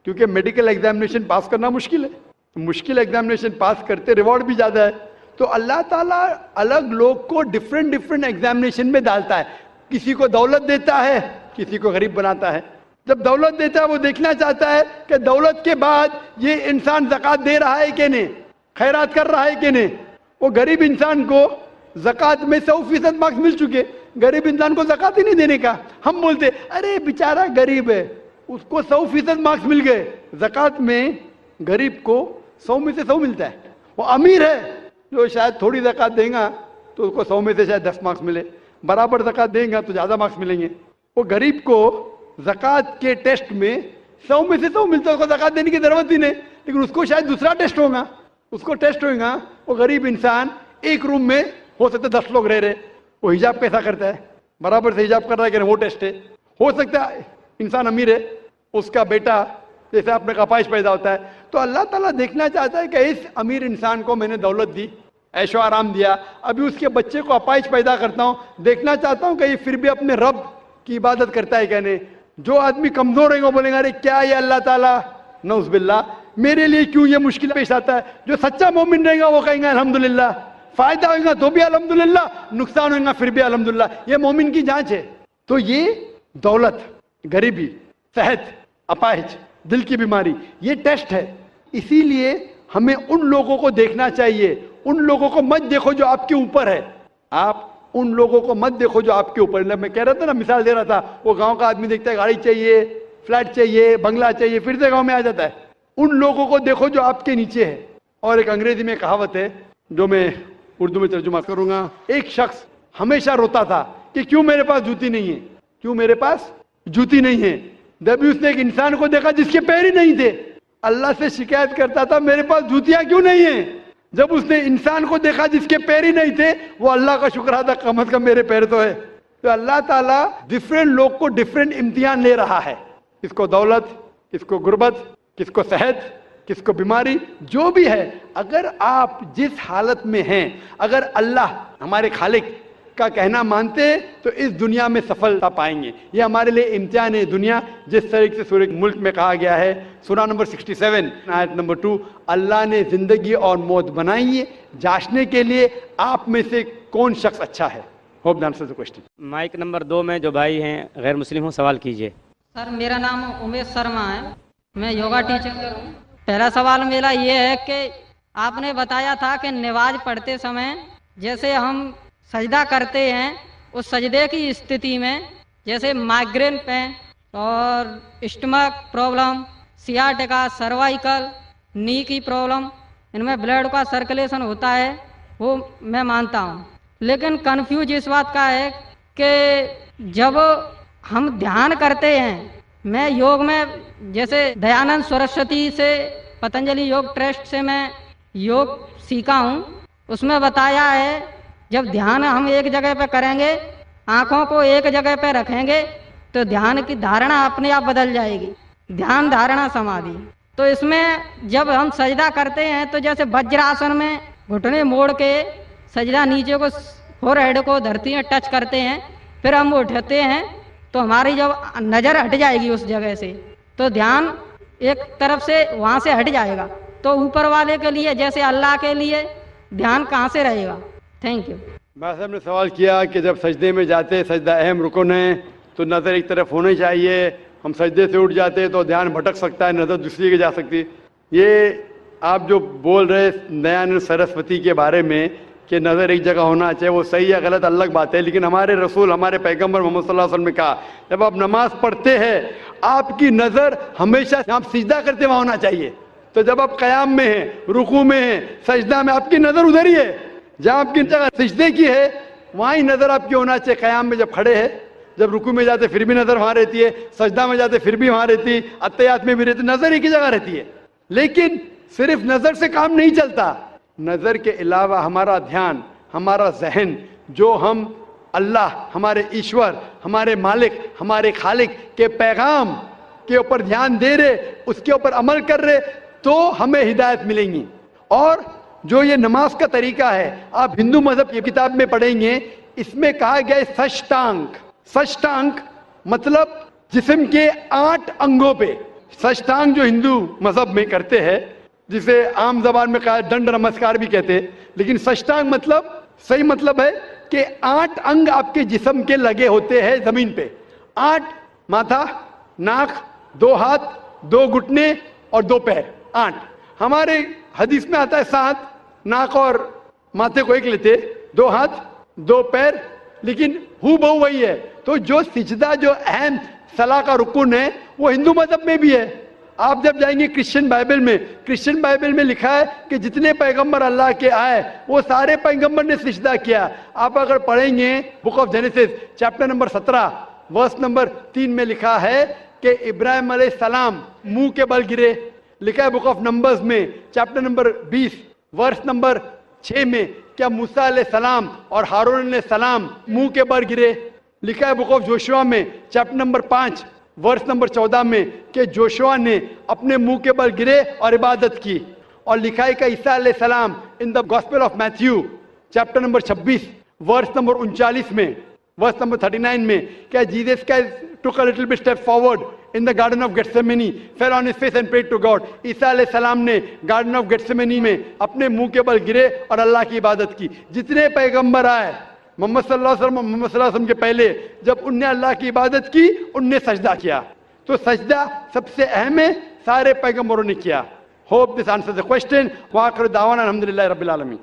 क्योंकि मेडिकल एग्जामिनेशन पास करना मुश्किल है। मुश्किल एग्जामिनेशन पास करते रिवॉर्ड भी ज्यादा है। तो अल्लाह ताला अलग लोग को डिफरेंट एग्जामिनेशन में डालता है, किसी को दौलत देता है, किसी को गरीब बनाता है। जब दौलत देता है वो देखना चाहता है कि दौलत के बाद ये इंसान ज़कात दे रहा है कि नहीं, खैरात कर रहा है कि नहीं। वो गरीब इंसान को ज़कात में 100% मार्क्स मिल चुके, गरीब इंसान को ज़कात ही नहीं देने का। हम बोलते अरे बेचारा गरीब है, उसको 100% मार्क्स मिल गए। ज़कात में गरीब को 100 में से 100 मिलता है। वो अमीर है जो शायद थोड़ी ज़कात देगा तो उसको 100 में से शायद 10 मार्क्स मिले, बराबर ज़कात देगा तो ज़्यादा मार्क्स मिलेंगे। वो गरीब को ज़कात के टेस्ट में 100 में से 100 मिलता है, उसको ज़कात देने की जरूरत ही नहीं। लेकिन उसको शायद दूसरा टेस्ट होगा, उसको टेस्ट होगा, वो गरीब इंसान एक रूम में हो सकता है 10 लोग रह रहे, वो हिजाब कैसा करता है, बराबर से हिजाब कर रहा है कि नहीं, वो टेस्ट है। हो सकता है इंसान अमीर है, उसका बेटा जैसे अपने अपाहिज पैदा होता है, तो अल्लाह ताला देखना चाहता है कि इस अमीर इंसान को मैंने दौलत दी, ऐशो आराम दिया, अभी उसके बच्चे को अपाहिज पैदा करता हूँ, देखना चाहता हूँ कि ये फिर भी अपने रब की इबादत करता है क्या नहीं। जो आदमी कमजोर रहेगा बोलेगा अरे क्या ये अल्लाह ताला, नौज़ुबिल्लाह, मेरे लिए क्यों ये मुश्किल पेश आता है। जो सच्चा मोमिन रहेगा वो कहेंगे अल्हम्दुलिल्लाह, फायदा होगा तो भी अल्हम्दुलिल्लाह, नुकसान होगा फिर भी अल्हम्दुलिल्लाह। ये मोमिन की जांच है। तो ये दौलत, गरीबी, सेहत, अपाहिज, दिल की बीमारी, ये टेस्ट है। इसीलिए हमें उन लोगों को देखना चाहिए, उन लोगों को मत देखो जो आपके ऊपर है। आप उन लोगों को मत देखो जो आपके ऊपर है। मैं कह रहा था ना, मिसाल दे रहा था, वो गांव का आदमी देखता है गाड़ी चाहिए, फ्लैट चाहिए, बंगला चाहिए, फिर से गांव में आ जाता है। उन लोगों को देखो जो आपके नीचे है। और एक अंग्रेजी में कहावत है जो मैं उर्दू में तर्जुमा करूंगा, एक शख्स हमेशा रोता था कि क्यों मेरे पास जूती नहीं है, क्यों मेरे पास जूती नहीं है। जब भी उसने एक इंसान को देखा जिसके पैर ही नहीं थे, अल्लाह से शिकायत करता था मेरे पास जूतियां क्यों नहीं है। جب اس نے انسان کو دیکھا جس کے پیر ہی نہیں تھے, وہ اللہ کا شکر ادا کم از کم میرے پیر تو ہے. تو اللہ تعالیٰ ڈفرینٹ لوگ کو ڈفرینٹ امتحان لے رہا ہے, کس کو دولت, کس کو غربت, کس کو صحت, کس کو بیماری, جو بھی ہے. اگر آپ جس حالت میں ہیں, اگر اللہ ہمارے خالق کا کہنا مانتے ہیں تو اس دنیا میں سفلتا پائیں گے. یہ ہمارے لیے امتحان ہے دنیا, جس طریقے سے سورہ ملک میں کہا گیا ہے, سورہ نمبر 67 آیت نمبر 2, اللہ نے زندگی اور موت بنائی ہے جانچنے کے لیے آپ میں سے کون شخص اچھا ہے. Hope the answer the question. Mic number 2 میں جو بھائی ہیں غیر مسلم ہوں, سوال کیجئے. سر میرا نام امیش شرما ہے, میں یوگا ٹیچر ہوں. پہلا سوال میرا یہ ہے کہ آپ نے بتایا تھا کہ نماز پڑھتے سمے جیسے ہم سجدہ کرتے ہیں, اس سجدے کی استھتی میں جیسے مائگرین پین اور اسٹمک پرابلم, سیاٹیکا, سروائیکل, نی کی پرابلم, ان میں بلڈ کا سرکولیشن ہوتا ہے, وہ میں مانتا ہوں. لیکن کنفیوز اس بات کا ہے کہ جب ہم دھیان کرتے ہیں, میں یوگ میں جیسے دیانند سرسوتی سے, پتنجلی یوگ ٹرسٹ سے میں یوگ سیکھا ہوں, اس میں بتایا ہے جب دھیان ہم ایک جگہ پہ کریں گے, آنکھوں کو ایک جگہ پہ رکھیں گے تو دھیان کی دھارنا اپنے آپ بدل جائے گی, دھیان دھارنا سمادھی. تو اس میں جب ہم سجدہ کرتے ہیں تو جیسے وجراسن میں گھٹنے موڑ کے سجدہ نیچے کو فور ہیڈ کو دھرتی میں ٹچ کرتے ہیں, پھر ہم اٹھتے ہیں تو ہماری جب نظر ہٹ جائے گی اس جگہ سے تو دھیان ایک طرف سے وہاں سے ہٹ جائے گا. تو اوپر والے کے لیے جیسے اللہ کے لیے دھیان کہاں سے رہے گا؟ Thank you. بھائی صاحب نے سوال کیا کہ جب سجدے میں جاتے, سجدہ اہم رکن ہے, تو نظر ایک طرف ہونی چاہیے, ہم سجدے سے اٹھ جاتے تو دھیان بھٹک سکتا ہے, نظر دوسری جگہ جا سکتی. یہ آپ جو بول رہے دیانند سرسوتی کے بارے میں کہ نظر ایک جگہ ہونا چاہیے, وہ صحیح ہے غلط الگ بات ہے, لیکن ہمارے رسول, ہمارے پیغمبر محمد صلی اللہ علیہ وسلم نے کہا جب آپ نماز پڑھتے ہیں آپ کی نظر ہمیشہ آپ سجدہ کرتے وہاں ہونا چاہیے. تو جب آپ قیام میں ہیں, رکوع میں ہیں, سجدہ میں, آپ کی نظر ادھر ہی ہے, جہاں آپ کی جگہ سجدے کی ہے وہاں ہی نظر آپ کی ہونا چاہیے. قیام میں جب کھڑے ہیں, جب رکوع میں جاتے پھر بھی نظر وہاں رہتی ہے, سجدہ میں جاتے پھر بھی وہاں رہتی ہے, اتحیات میں بھی رہتی, نظر ایک ہی جگہ رہتی ہے. لیکن صرف نظر سے کام نہیں چلتا, نظر کے علاوہ ہمارا دھیان, ہمارا ذہن, جو ہم اللہ, ہمارے ایشور, ہمارے مالک, ہمارے خالق کے پیغام کے اوپر دھیان دے رہے, اس کے اوپر عمل کر رہے, تو ہمیں ہدایت ملیں گی. اور جو یہ نماز کا طریقہ ہے, آپ ہندو مذہب کی کتاب میں پڑھیں گے, اس میں کہا گیا ہے سشٹانک. سشٹانک مطلب جسم کے 8 انگوں پہ. سشٹانک جو ہندو مذہب میں کرتے ہیں, جسے عام زبان میں کہا ڈنڈ نمسکار بھی کہتے ہیں, لیکن سشٹانک مطلب صحیح مطلب ہے کہ 8 انگ آپ کے جسم کے لگے ہوتے ہیں زمین پہ. 8, ماتھا, ناک, 2 ہاتھ, 2 گھٹنے اور 2 پیر, 8. ہمارے حدیث میں آتا ہے 7, ناک اور ماتھے کو ایک لیتے, 2 ہاتھ, 2 پیر, لیکن ہو بہو وہی ہے. تو جو سجدہ جو اہم صلاح کا رکن ہے وہ ہندو مذہب میں بھی ہے. آپ جب جائیں گے کرسچن بائبل میں, کرسچن بائبل میں لکھا ہے کہ جتنے پیغمبر اللہ کے آئے وہ سارے پیغمبر نے سجدہ کیا. آپ اگر پڑھیں گے book of Genesis chapter number 17 verse number 3 میں لکھا ہے کہ ابراہیم علیہ السلام منہ کے بل گرے. لکھا ہے بک آف نمبرز میں چیپٹر نمبر 20 ورس نمبر 6 میں کیا موسیٰ علیہ السلام اور ہارون علیہ السلام منہ کے بل گرے. لکھا ہے بک آف جوشوا میں چیپٹر نمبر 5 ورس نمبر 14 میں کہ جوشوا نے اپنے منہ کے بل گرے اور عبادت کی. اور لکھا ہے کہ عیسیٰ علیہ السلام in the gospel of Matthew chapter number 26 verse number 39 میں, ورس نمبر 39 میں کیا جیزس کا took a little bit step forward in the garden of Gethsemane, fell on his face and prayed to God. عیسیٰ علیہ السلام نے گارڈن آف گیتسیمنی میں اپنے منہ کے بل گرے اور اللہ کی عبادت کی. جتنے پیغمبر آئے محمد صلی اللہ علیہ وسلم, محمد صلی اللہ علیہ وسلم کے پہلے, جب ان نے اللہ کی عبادت کی ان نے سجدہ کیا. تو سجدہ سب سے اہم ہے, سارے پیغمبروں نے کیا. Hope this answer the question. وآخر دعوانا الحمدللہ رب العالمین.